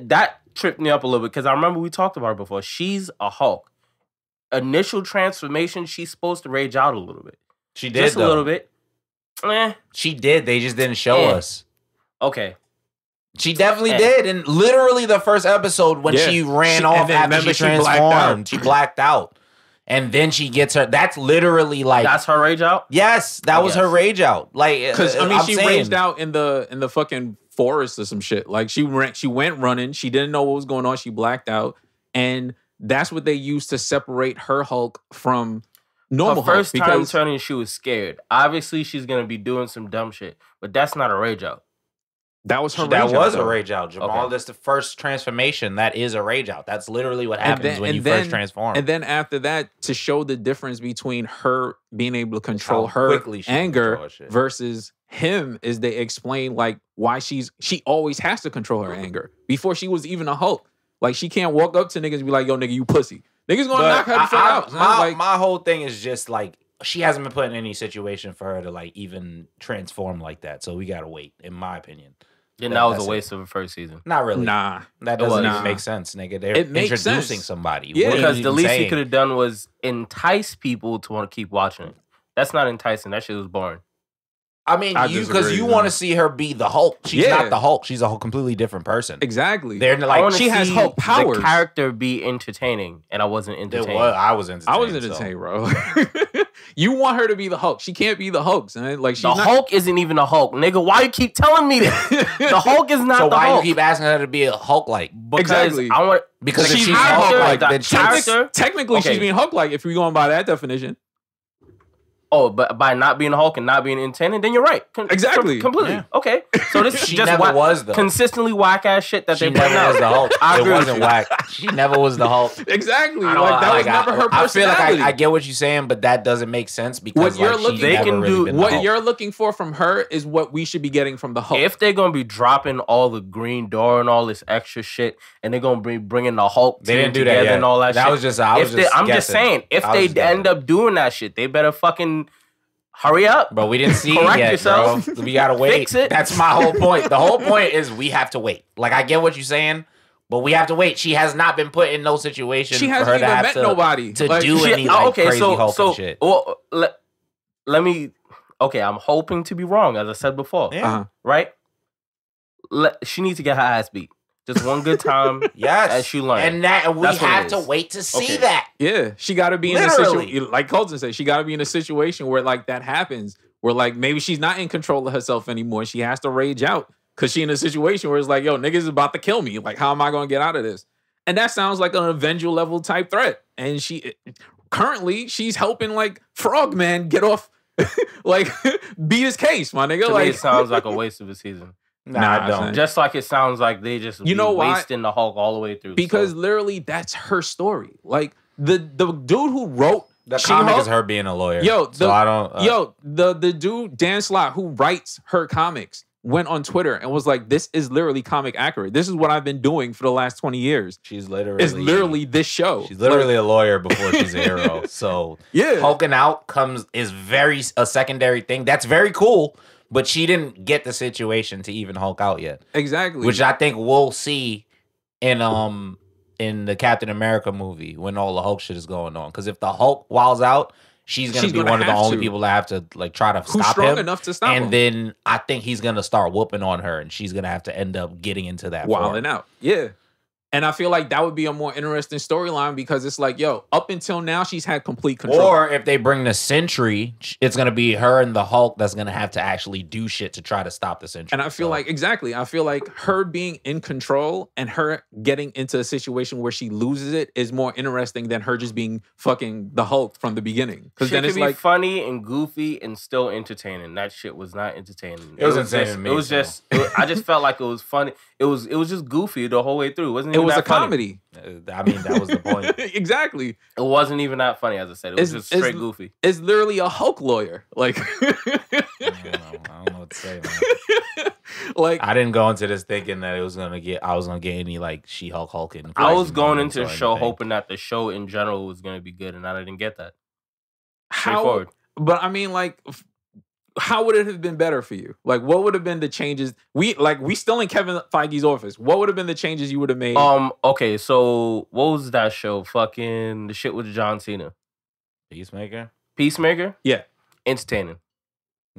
that tripped me up a little bit because I remember we talked about her before. She's a Hulk. Initial transformation, she's supposed to rage out a little bit. She did, just a little bit. She did. They just didn't show us. Okay. She definitely did. And literally the first episode when she ran off after she transformed, she blacked out. And then she gets her. That's literally like. That's her rage out? Yes. That was her rage out. Like, because I mean, she raged out in the fucking forest or some shit. Like she went running. She didn't know what was going on. She blacked out. And that's what they used to separate her Hulk from normal Hulk. First time turning, she was scared. Obviously, she's going to be doing some dumb shit. But that's not a rage out. That was her rage out. That was a rage out, Jamal. That's the first transformation. That is a rage out. That's literally what happens when you first transform. And then after that, to show the difference between her being able to control her anger versus him, is they explain like why she always has to control her anger. Before she was even a Hulk. Like, she can't walk up to niggas and be like, yo, nigga, you pussy. Niggas gonna knock her the fuck out. My whole thing is just like, she hasn't been put in any situation for her to like even transform like that. So we gotta wait, in my opinion. Then that was a waste of the first season. Not really. Nah. That doesn't even make sense, nigga. They're introducing somebody. Yeah, because the least he could have done was entice people to want to keep watching it. That's not enticing. That shit was boring. I mean, because you want to see her be the Hulk. She's not the Hulk. She's a completely different person. Exactly. They're like, she has Hulk powers. The character be entertaining, and I wasn't entertained. I was entertained. I was entertained, bro. You want her to be the Hulk. She can't be the Hulk, son. Like, Hulk isn't even a Hulk, nigga. Why you keep telling me that? The Hulk is not the Hulk. So why you keep asking her to be a Hulk-like? Exactly. Because if she's Hulk-like, then technically she's being Hulk-like if we're going by that definition. Oh, but by not being Hulk and not being intended, then you're right. Exactly. Completely. Yeah. Okay. So this is she just never was, though. Consistently whack-ass shit that she they put out. Was the Hulk. It wasn't whack. She never was the Hulk. Exactly. Like, that was never her personality. I feel like I get what you're saying, but that doesn't make sense because what you're looking for from her is what we should be getting from the Hulk. If they're going to be dropping all the green door and all this extra shit, and they're going to be bringing the Hulk together and all that shit. I'm just saying, if they end up doing that shit, they better fucking... hurry up. But we didn't see it yet, yourself. Bro. We gotta wait. Fix it. That's my whole point. The whole point is we have to wait. Like, I get what you're saying, but we have to wait. She has not been put in no situation for her to have nobody to do any crazy Hulk and shit. Well, let me... Okay, I'm hoping to be wrong, as I said before. Yeah. Right? She needs to get her ass beat. Just one good time. Yes. And she learned. And we have to wait to see that. Yeah. She got to be in a situation, like Colton said, she got to be in a situation where like that happens, where like maybe she's not in control of herself anymore. She has to rage out because she's in a situation where it's like, yo, niggas is about to kill me. Like, how am I going to get out of this? And that sounds like an Avenger level type threat. And currently she's helping like Frogman get off, like beat his case, my nigga. To me, it sounds like a waste of a season. Nah, I don't. Just like it sounds like they just wasting the Hulk all the way through. Because literally, that's her story. Like the dude who wrote the comic is her being a lawyer. The dude Dan Slott who writes her comics went on Twitter and was like, "This is literally comic accurate. This is what I've been doing for the last 20 years. It's literally this show. She's literally a lawyer before she's a hero. So hulking out is a secondary thing. That's very cool." But she didn't get the situation to even Hulk out yet. Exactly. Which I think we'll see in the Captain America movie when all the Hulk shit is going on. Because if the Hulk wilds out, she's gonna be one of the only people that have to like try to stop him. Who's strong enough to stop him. And then I think he's gonna start whooping on her, and she's gonna have to end up getting into that wilding out. Yeah. And I feel like that would be a more interesting storyline because it's like, yo, up until now, she's had complete control. Or if they bring the Sentry, it's going to be her and the Hulk that's going to have to actually do shit to try to stop the Sentry. And I feel like, exactly, I feel like her being in control and her getting into a situation where she loses it is more interesting than her just being fucking the Hulk from the beginning. Because then it's like funny and goofy and still entertaining. That shit was not entertaining. It was entertaining. It was just, I just felt like it was funny. It was just goofy the whole way through. Wasn't it was a funny. comedy. I mean, that was the point. Exactly. It wasn't even that funny, as I said. It was just straight goofy. It's literally a Hulk lawyer. Like, I don't know what to say, man. Like, I didn't go into this thinking that I was gonna get any like She-Hulk Hulking. I was going into the show hoping that the show in general was gonna be good, and I didn't get that. Straightforward. But I mean, like, how would it have been better for you? Like, what would have been the changes? We still in Kevin Feige's office. What would have been the changes you would have made? Okay, so what was that show? Fucking the shit with John Cena. Peacemaker? Yeah. Entertaining.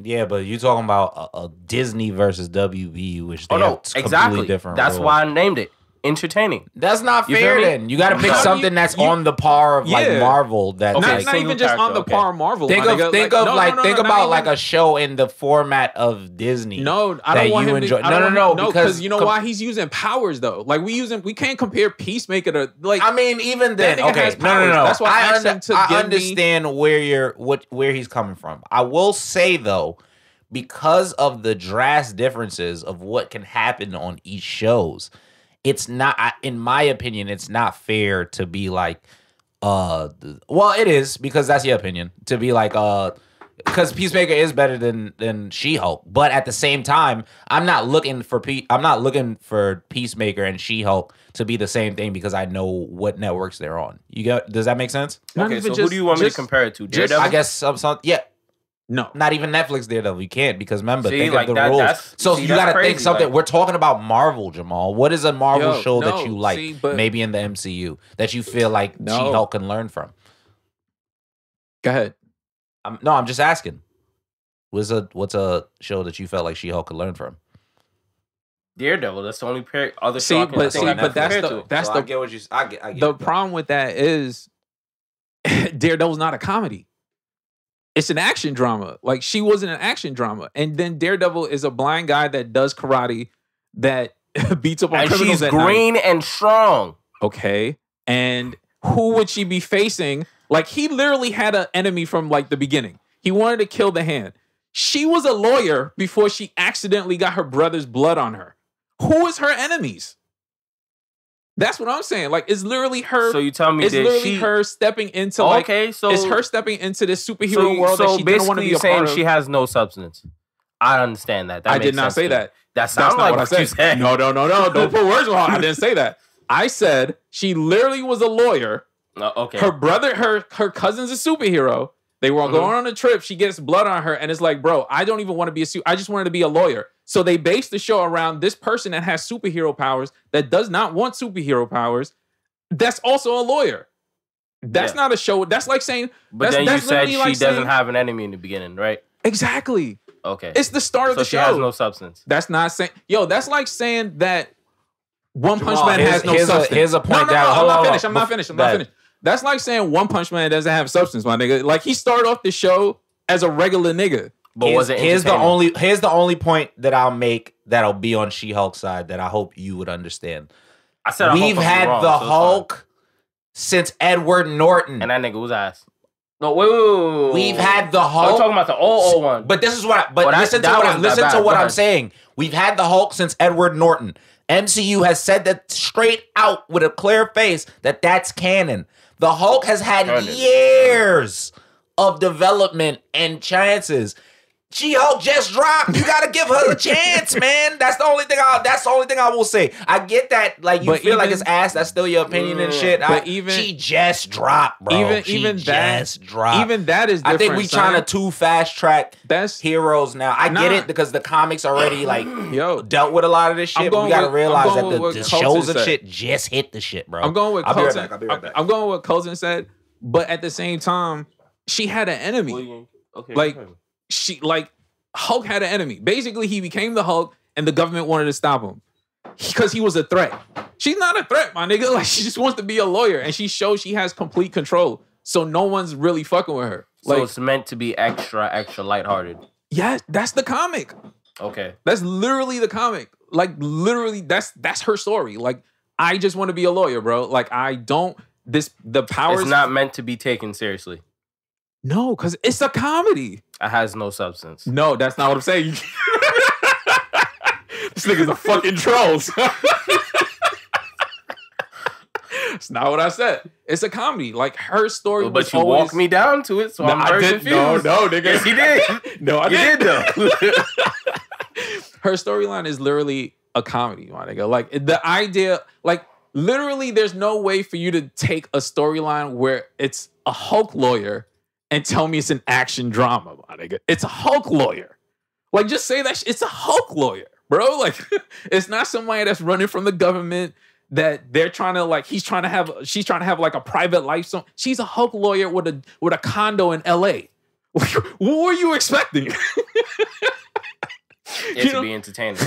Yeah, but you talking about a Disney versus WB, which they have exactly completely different. That's rules. why I named it. Entertaining. That's not fair. Then you got to pick something that's on the par of like Marvel. That not even just on the par of Marvel. Think about like a show in the format of Disney. No, I don't want him enjoy. To, no, because you know why he's using powers though. Like we can't compare Peacemaker to like. I mean, even then, okay, no. That's why I understand where he's coming from. I will say though, because of the drastic differences of what can happen on each shows. It's not, in my opinion, it's not fair to be like, well, it is because that's your opinion to be like, because Peacemaker is better than She-Hulk, but at the same time, I'm not looking for Peacemaker and She-Hulk to be the same thing because I know what networks they're on. Does that make sense? Okay, so who do you want me to compare it to? Daredevil? I guess yeah. No, not even Netflix Daredevil. You can't because remember, think like of the rules. So you got to think something. Like, we're talking about Marvel, Jamal. What is a Marvel show that you like? Maybe in the MCU that you feel like She-Hulk can learn from. Go ahead. I'm just asking. What's a show that you felt like She-Hulk could learn from? Daredevil. That's the only other show I can think but that's I get what you. I get the problem with that is Daredevil's not a comedy. It's an action drama. Like, she wasn't an action drama. And then Daredevil is a blind guy that does karate that beats up on criminals at night. And she's green and strong. Okay. And who would she be facing? Like, he literally had an enemy from, like, the beginning. He wanted to kill the Hand. She was a lawyer before she accidentally got her brother's blood on her. Who is her enemies? That's what I'm saying. Like, it's literally her. So you tell me it's literally her stepping into it's her stepping into this superhero world that she didn't want to be a part of. She has no substance. I understand that. I did not say that. That sounds like what you said. No. Don't put words wrong. I didn't say that. I said she literally was a lawyer. Okay. Her brother, her cousin's a superhero. They were going on a trip. She gets blood on her, and it's like, bro, I don't even want to be I just wanted to be a lawyer. So they based the show around this person that has superhero powers that does not want superhero powers. That's also a lawyer. That's not a show. That's like saying. But then you said she doesn't have an enemy in the beginning, right? Exactly. Okay. It's the start of the show. So she has no substance. That's not saying. Yo, that's like saying that One Punch Man has no substance. Here's a point. I'm not finished. That's like saying One Punch Man doesn't have substance, my nigga. Like, he started off the show as a regular nigga. But here's the only point that I'll make that'll be on She-Hulk's side that I hope you would understand. I said we've had the Hulk since Edward Norton, and that nigga was ass. No, wait. We've had the Hulk. We're talking about the old one. But this is what. Listen to what I'm saying. We've had the Hulk since Edward Norton. MCU has said that straight out with a clear face that that's canon. The Hulk has had years of development and chances. She-Hulk just dropped. You gotta give her a chance, man. That's the only thing I will say. I get that, like, you feel like it's ass. That's still your opinion and shit. But she just dropped, bro. Even that is different. I think we trying to too fast track heroes now. I get it because the comics already like dealt with a lot of this shit. But we gotta realize that the shows and shit just hit the shit, bro. I'm going with Colton. I'll be right back. I'm going with what Colton said, but at the same time, she had an enemy. Hulk had an enemy. Basically, he became the Hulk, and the government wanted to stop him because he was a threat. She's not a threat, my nigga. Like, she just wants to be a lawyer, and she shows she has complete control. So no one's really fucking with her. So it's meant to be extra lighthearted. Yeah, that's the comic. Okay. That's literally the comic. Like, literally, that's her story. Like, I just want to be a lawyer, bro. Like, the powers... It's not meant to be taken seriously. No, because it's a comedy. It has no substance. No, that's not what I'm saying. This nigga's a fucking troll. That's not what I said. It's a comedy. Like, her story but you walked me down to it, so I'm very confused. No, nigga. Yes, you did. No, I did, though. Her storyline is literally a comedy, my nigga. Like, the idea, like, literally, there's no way for you to take a storyline where it's a Hulk lawyer and tell me it's an action drama, my nigga. It's a Hulk lawyer. Like, just say that it's a Hulk lawyer, bro. Like, it's not somebody that's running from the government that they're trying to, like, she's trying to have like a private life. So she's a Hulk lawyer with a condo in LA. What were you expecting? It to be entertaining.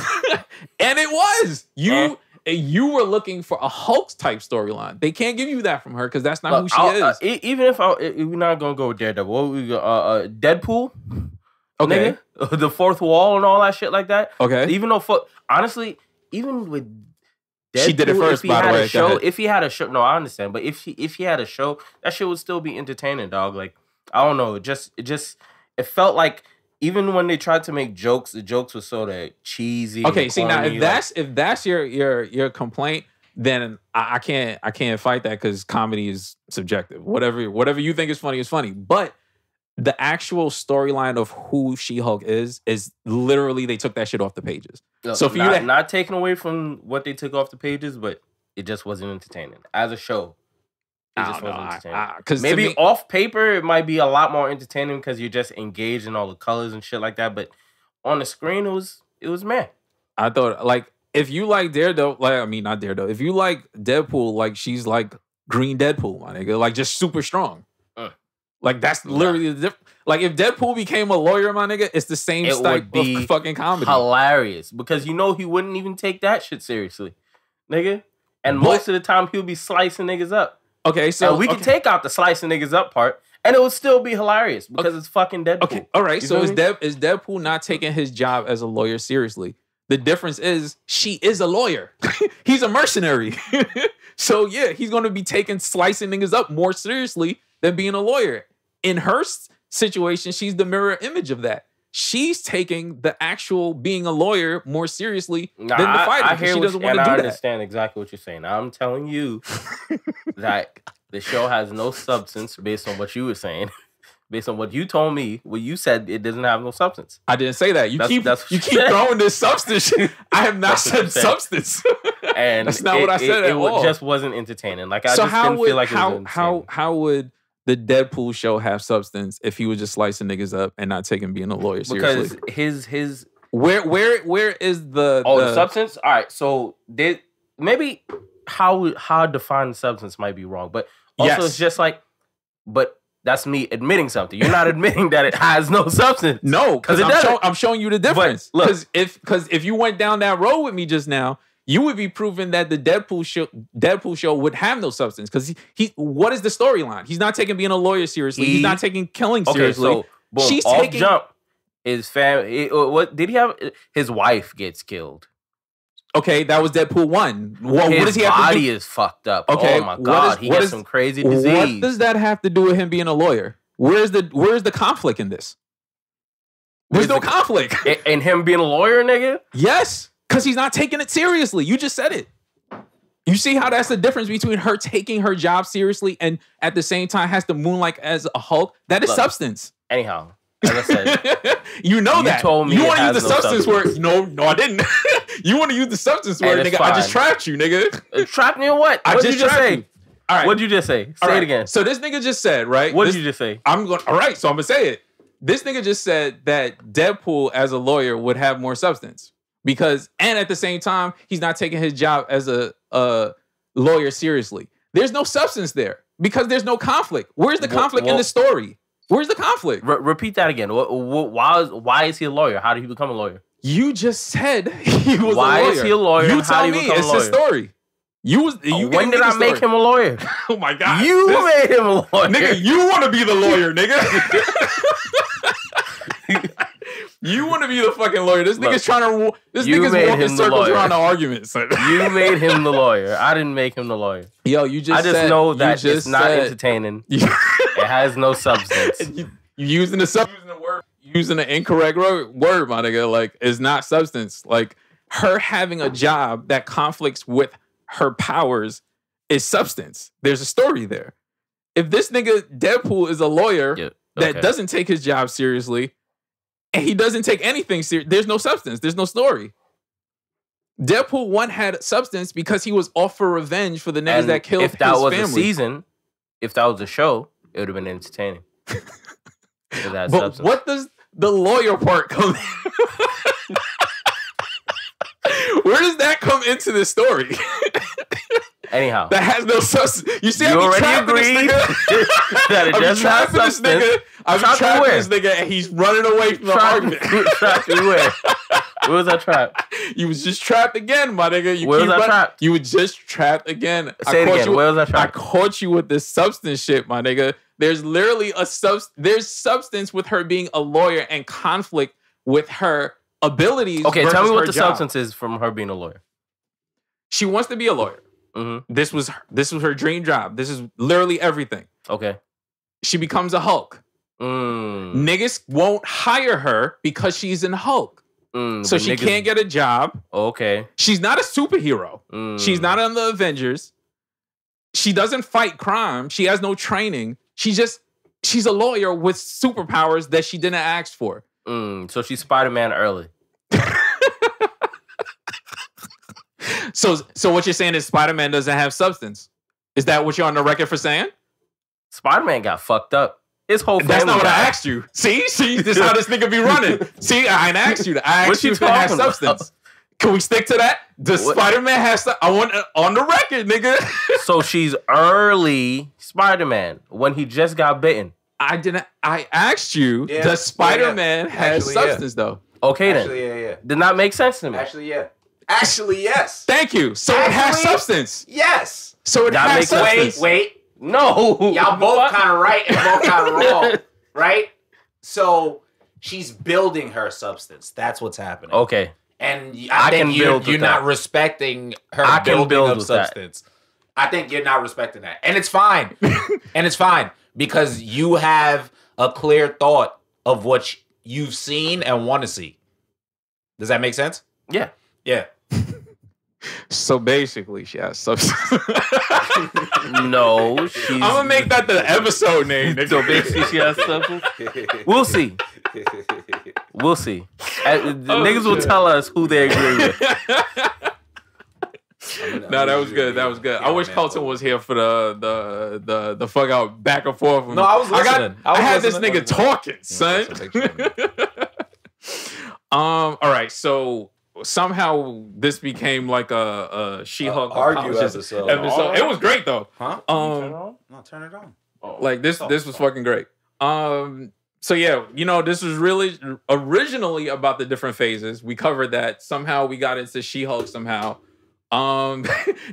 And it was. You were looking for a Hulk type storyline. They can't give you that from her because that's not who she is. Even if we're not gonna go with Daredevil, what we go? Deadpool. Okay. Nigga? The fourth wall and all that shit like that. Okay. Even though, honestly, even with Deadpool, she did it first, by the way. If he had a show, no, I understand. But if he had a show, that shit would still be entertaining, dog. Like, I don't know. It felt like even when they tried to make jokes, the jokes were sort of cheesy. Okay, see now if that's your complaint, then I can't fight that because comedy is subjective. Whatever you think is funny. But the actual storyline of who She-Hulk is literally they took that shit off the pages. So for not taken away from what they took off the pages, but it just wasn't entertaining as a show. It just wasn't entertaining. Maybe off paper it might be a lot more entertaining because you're just engaged in all the colors and shit like that. But on the screen, it was meh. I thought, like, if you like Daredevil, not Daredevil. If you like Deadpool, like, she's like Green Deadpool, my nigga, like, just super strong. Like, that's literally the difference. Like, if Deadpool became a lawyer, my nigga, it's the same type of fucking comedy. Hilarious. Because he wouldn't even take that shit seriously. Nigga. And most of the time, he'll be slicing niggas up. Okay, so... And we can take out the slicing niggas up part, and it would still be hilarious because it's fucking Deadpool. Okay, all right. So is Deadpool not taking his job as a lawyer seriously? The difference is she is a lawyer. He's a mercenary. So, yeah, he's going to be taking slicing niggas up more seriously than being a lawyer. In her situation, she's the mirror image of that. She's taking the actual being a lawyer more seriously than the fighter. I hear she doesn't want to do I that. understand exactly what you're saying. I'm telling you that the show has no substance based on what you were saying. Based on what you told me, what you said, it doesn't have no substance. I didn't say that. You keep throwing this substance. I have not said substance. And that's not what I said at all. It just wasn't entertaining. Like, I just didn't feel like it was entertaining. How would the Deadpool show have substance if he was just slicing niggas up and not taking being a lawyer seriously? Because his where is the substance? All right, so maybe how I define substance might be wrong, but also it's just like, but that's me admitting something. You're not admitting that it has no substance. No, because I'm showing you the difference. Because if you went down that road with me just now, you would be proving that the Deadpool show would have no substance. Because what is the storyline? He's not taking being a lawyer seriously. He's not taking killing seriously. So boom, she's off taking jump. His family. What did he have? His wife gets killed. Okay, that was Deadpool 1. What does he have to do? His body is fucked up. Okay, oh my god, he gets some crazy disease. What does that have to do with him being a lawyer? Where's the conflict in this? There's no conflict. And him being a lawyer, nigga? Yes, because he's not taking it seriously. You just said it. You see how that's the difference between her taking her job seriously and at the same time has to moonlight as a Hulk? That is substance. Anyhow, as I said, you that. Told me you want to use the substance word. No, I didn't. You want to use the substance word, nigga. Fine. I just trapped you, nigga. Trapped me in what? What did you just say? All right. What did you just say? Say it again. So this nigga just said, right? What did you just say? All right, so I'm going to say it. This nigga just said that Deadpool as a lawyer would have more substance. Because, and at the same time, he's not taking his job as a lawyer seriously. There's no substance there because there's no conflict. Where's the conflict in the story? Where's the conflict? Repeat that again. Why is he a lawyer? How did he become a lawyer? You just said he was a lawyer. Why is he a lawyer? You tell me. It's a story. When did I make him a lawyer? Oh my god! You made him a lawyer, nigga. You want to be the lawyer, nigga. You want to be the fucking lawyer. This nigga's trying to. This nigga's walking circles around the argument. Son. You made him the lawyer. I didn't make him the lawyer. Yo, you just. I just know that it's not entertaining. It has no substance. You using the word, using the incorrect word, my nigga. Like, it's not substance. Like, her having a job that conflicts with her powers is substance. There's a story there. If this nigga Deadpool is a lawyer that doesn't take his job seriously, and he doesn't take anything serious, there's no substance. There's no story. Deadpool 1 had substance because he was off for revenge for the niggas that killed his family. If that was a season, if that was a show, it would have been entertaining. But substance. What does the lawyer part come in? Where does that come into the story? Anyhow, that has no substance. You see, you already agreed that it does not substance. I'm trapping this nigga, and he's running away from the argument. Trapped you where? Where was I trapped? You was just trapped again, my nigga. Where was I trapped? You were just trapped again. Say it again. Where was I trapped? I caught you with this substance shit, my nigga. There's literally there's substance with her being a lawyer and conflict with her abilities. Okay, tell me what the substance is from her being a lawyer. She wants to be a lawyer. Mm-hmm. This was her dream job. This is literally everything. Okay. She becomes a Hulk. Niggas won't hire her because she's in Hulk. So she can't get a job. Okay. She's not a superhero. She's not on the Avengers. She doesn't fight crime. She has no training. She's a lawyer with superpowers that she didn't ask for. So she's Spider-Man early. So what you're saying is Spider-Man doesn't have substance? Is that what you're on the record for saying? Spider-Man got fucked up. His whole family. That's not what I asked you. See, this is how this nigga be running. See, I ain't asked you. I asked you if it has substance. Can we stick to that? Does Spider-Man have stuff? I want on the record, nigga. So she's early Spider-Man when he just got bitten. I asked you, does Spider-Man have substance though? Okay, actually, then. Did not make sense to me. Actually, yes. Thank you. So it has substance. Yes. So it has substance. Wait. No. Y'all both kind of right and both kind of wrong. Right? So she's building her substance. That's what's happening. Okay. And I think you're not respecting her building of substance. I think you're not respecting that. And it's fine. And it's fine. Because you have a clear thought of what you've seen and want to see. Does that make sense? Yeah. Yeah. So basically, she has substance. No, she's... I'm gonna make that the episode name. So basically, she has substance. We'll see. Niggas will tell us who they agree with. No, that was good. I wish Colton was here for the fuck out back and forth. No, I was listening. I had this nigga talking, son. All right, so somehow this became like a She-Hulk argue episode. It was great though. Huh? Turn it on? No, turn it on. Like this was fucking great. So yeah, this was really originally about the different phases. We covered that. Somehow we got into She-Hulk somehow. Do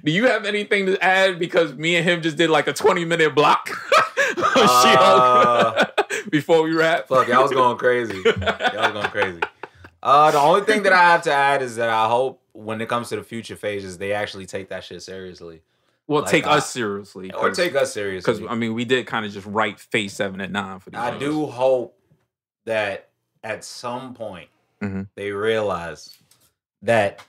you have anything to add? Because me and him just did like a 20-minute block of She-Hulk before we wrap. Fuck, y'all was going crazy. The only thing that I have to add is that I hope when it comes to the future phases, they actually take that shit seriously. Well, like, take us seriously. Or take us seriously. Because, we did kind of just write phase 7 and 9 for these I do hope that at some point they realize that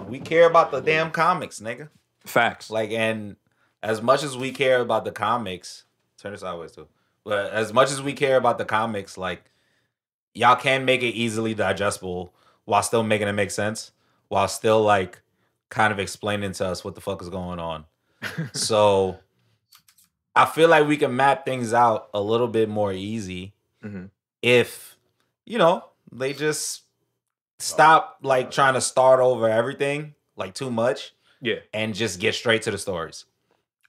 we care about the damn comics, nigga. Facts. Like, and as much as we care about the comics, turn it sideways too. But as much as we care about the comics, like, y'all can make it easily digestible while still making it make sense, while still like kind of explaining to us what the fuck is going on. So I feel like we can map things out a little bit more easy if, they just stop like trying to start over everything like too much. Yeah. And just get straight to the stories.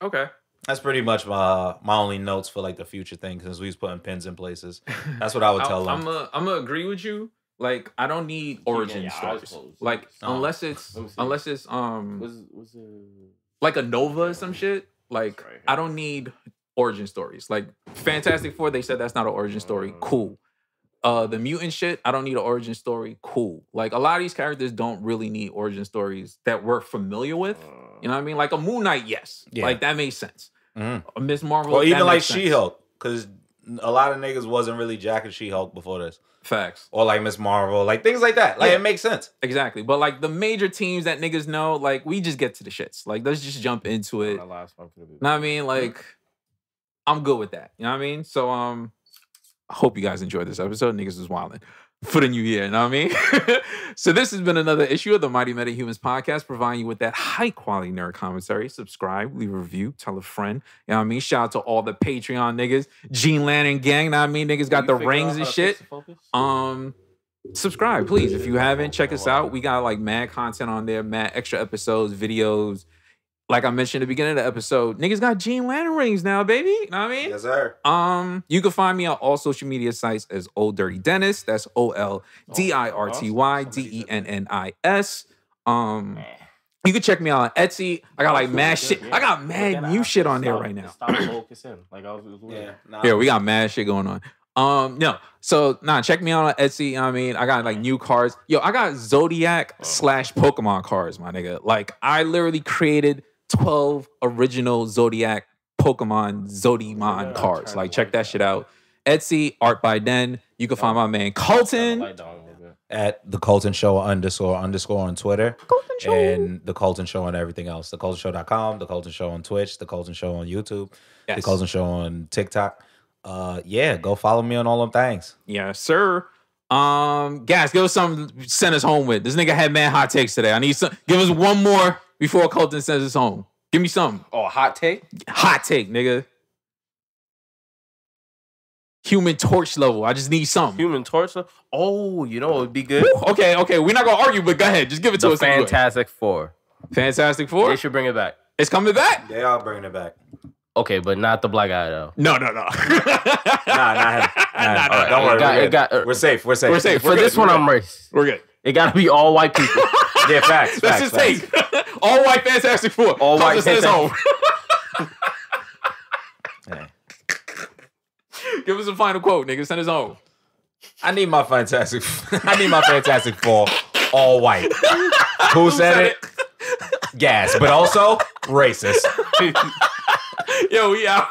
Okay. That's pretty much my only notes for like the future thing, since we was putting pins in places. That's what I would tell them. I'm gonna agree with you. Like, I don't need origin stories. Like, unless it's like a Nova or some shit. Like, I don't need origin stories. Like Fantastic Four, they said that's not an origin story. Cool. The mutant shit, I don't need an origin story. Cool. Like a lot of these characters don't really need origin stories that we're familiar with. You know what I mean? Like a Moon Knight, yes. Yeah. Like that makes sense. A Miss Marvel, or even like She-Hulk, because a lot of niggas wasn't really jacking She-Hulk before this. Facts. Or like Miss Marvel, like things like that. Like it makes sense. Exactly. But like the major teams that niggas know, like we just get to the shits. Like let's just jump into it. Know what I mean? Like I'm good with that. You know what I mean? So I hope you guys enjoyed this episode. Niggas is wilding for the new year. You know what I mean? So this has been another issue of the Mighty Metahumans podcast, providing you with that high quality nerd commentary. Subscribe, leave a review, tell a friend. You know what I mean? Shout out to all the Patreon niggas, Gene Lantern gang. You know what I mean? Niggas got the rings and shit. Subscribe, please. If you haven't, check us out. We got like mad content on there, mad extra episodes, videos. Like I mentioned at the beginning of the episode, niggas got Gene Lantern rings now, baby. You know what I mean? Yes, sir. You can find me on all social media sites as Old Dirty Dennis. That's OLDIRTYDENNIS. You can check me out on Etsy. I got like mad shit. I got mad new shit on there right now. Yeah, we got mad shit going on. Check me out on Etsy. You know what I mean? I got like new cards. Yo, I got Zodiac / Pokemon cards, my nigga. Like I literally created 12 original Zodiac Pokemon Zodimon cards. Like check that shit out. Etsy, Art by Den. You can find my man Colton at the Colton Show __ on Twitter. Colton Show. And the Colton Show on everything else. TheColtonShow.com, the Colton Show on Twitch, the Colton Show on YouTube, the Colton Show on TikTok. Go follow me on all them things. Yes, sir. Guys, give us something to send us home with. This nigga had mad hot takes today. I need some. Give us one more before Colton sends us home. Give me something. Oh, a hot take? Hot take, nigga. Human Torch level. I just need something. Human Torch level? Oh, you know it would be good? Woo, okay. We're not going to argue, but go ahead. Just give it to us. Fantastic Four. Fantastic Four? They should bring it back. It's coming back? They are bringing it back. Okay, but not the black guy, though. No. Nah, not him. Right, don't worry. We're safe. We're safe. For this one, I'm racist. We're good. It got to be all white people. Yeah, facts. That's his take. All white Fantastic Four. All white Fantastic Four. Give us a final quote, nigga. Send us home. I need my Fantastic Four all white. Who said it? Gas, but also racist. Yo, we out.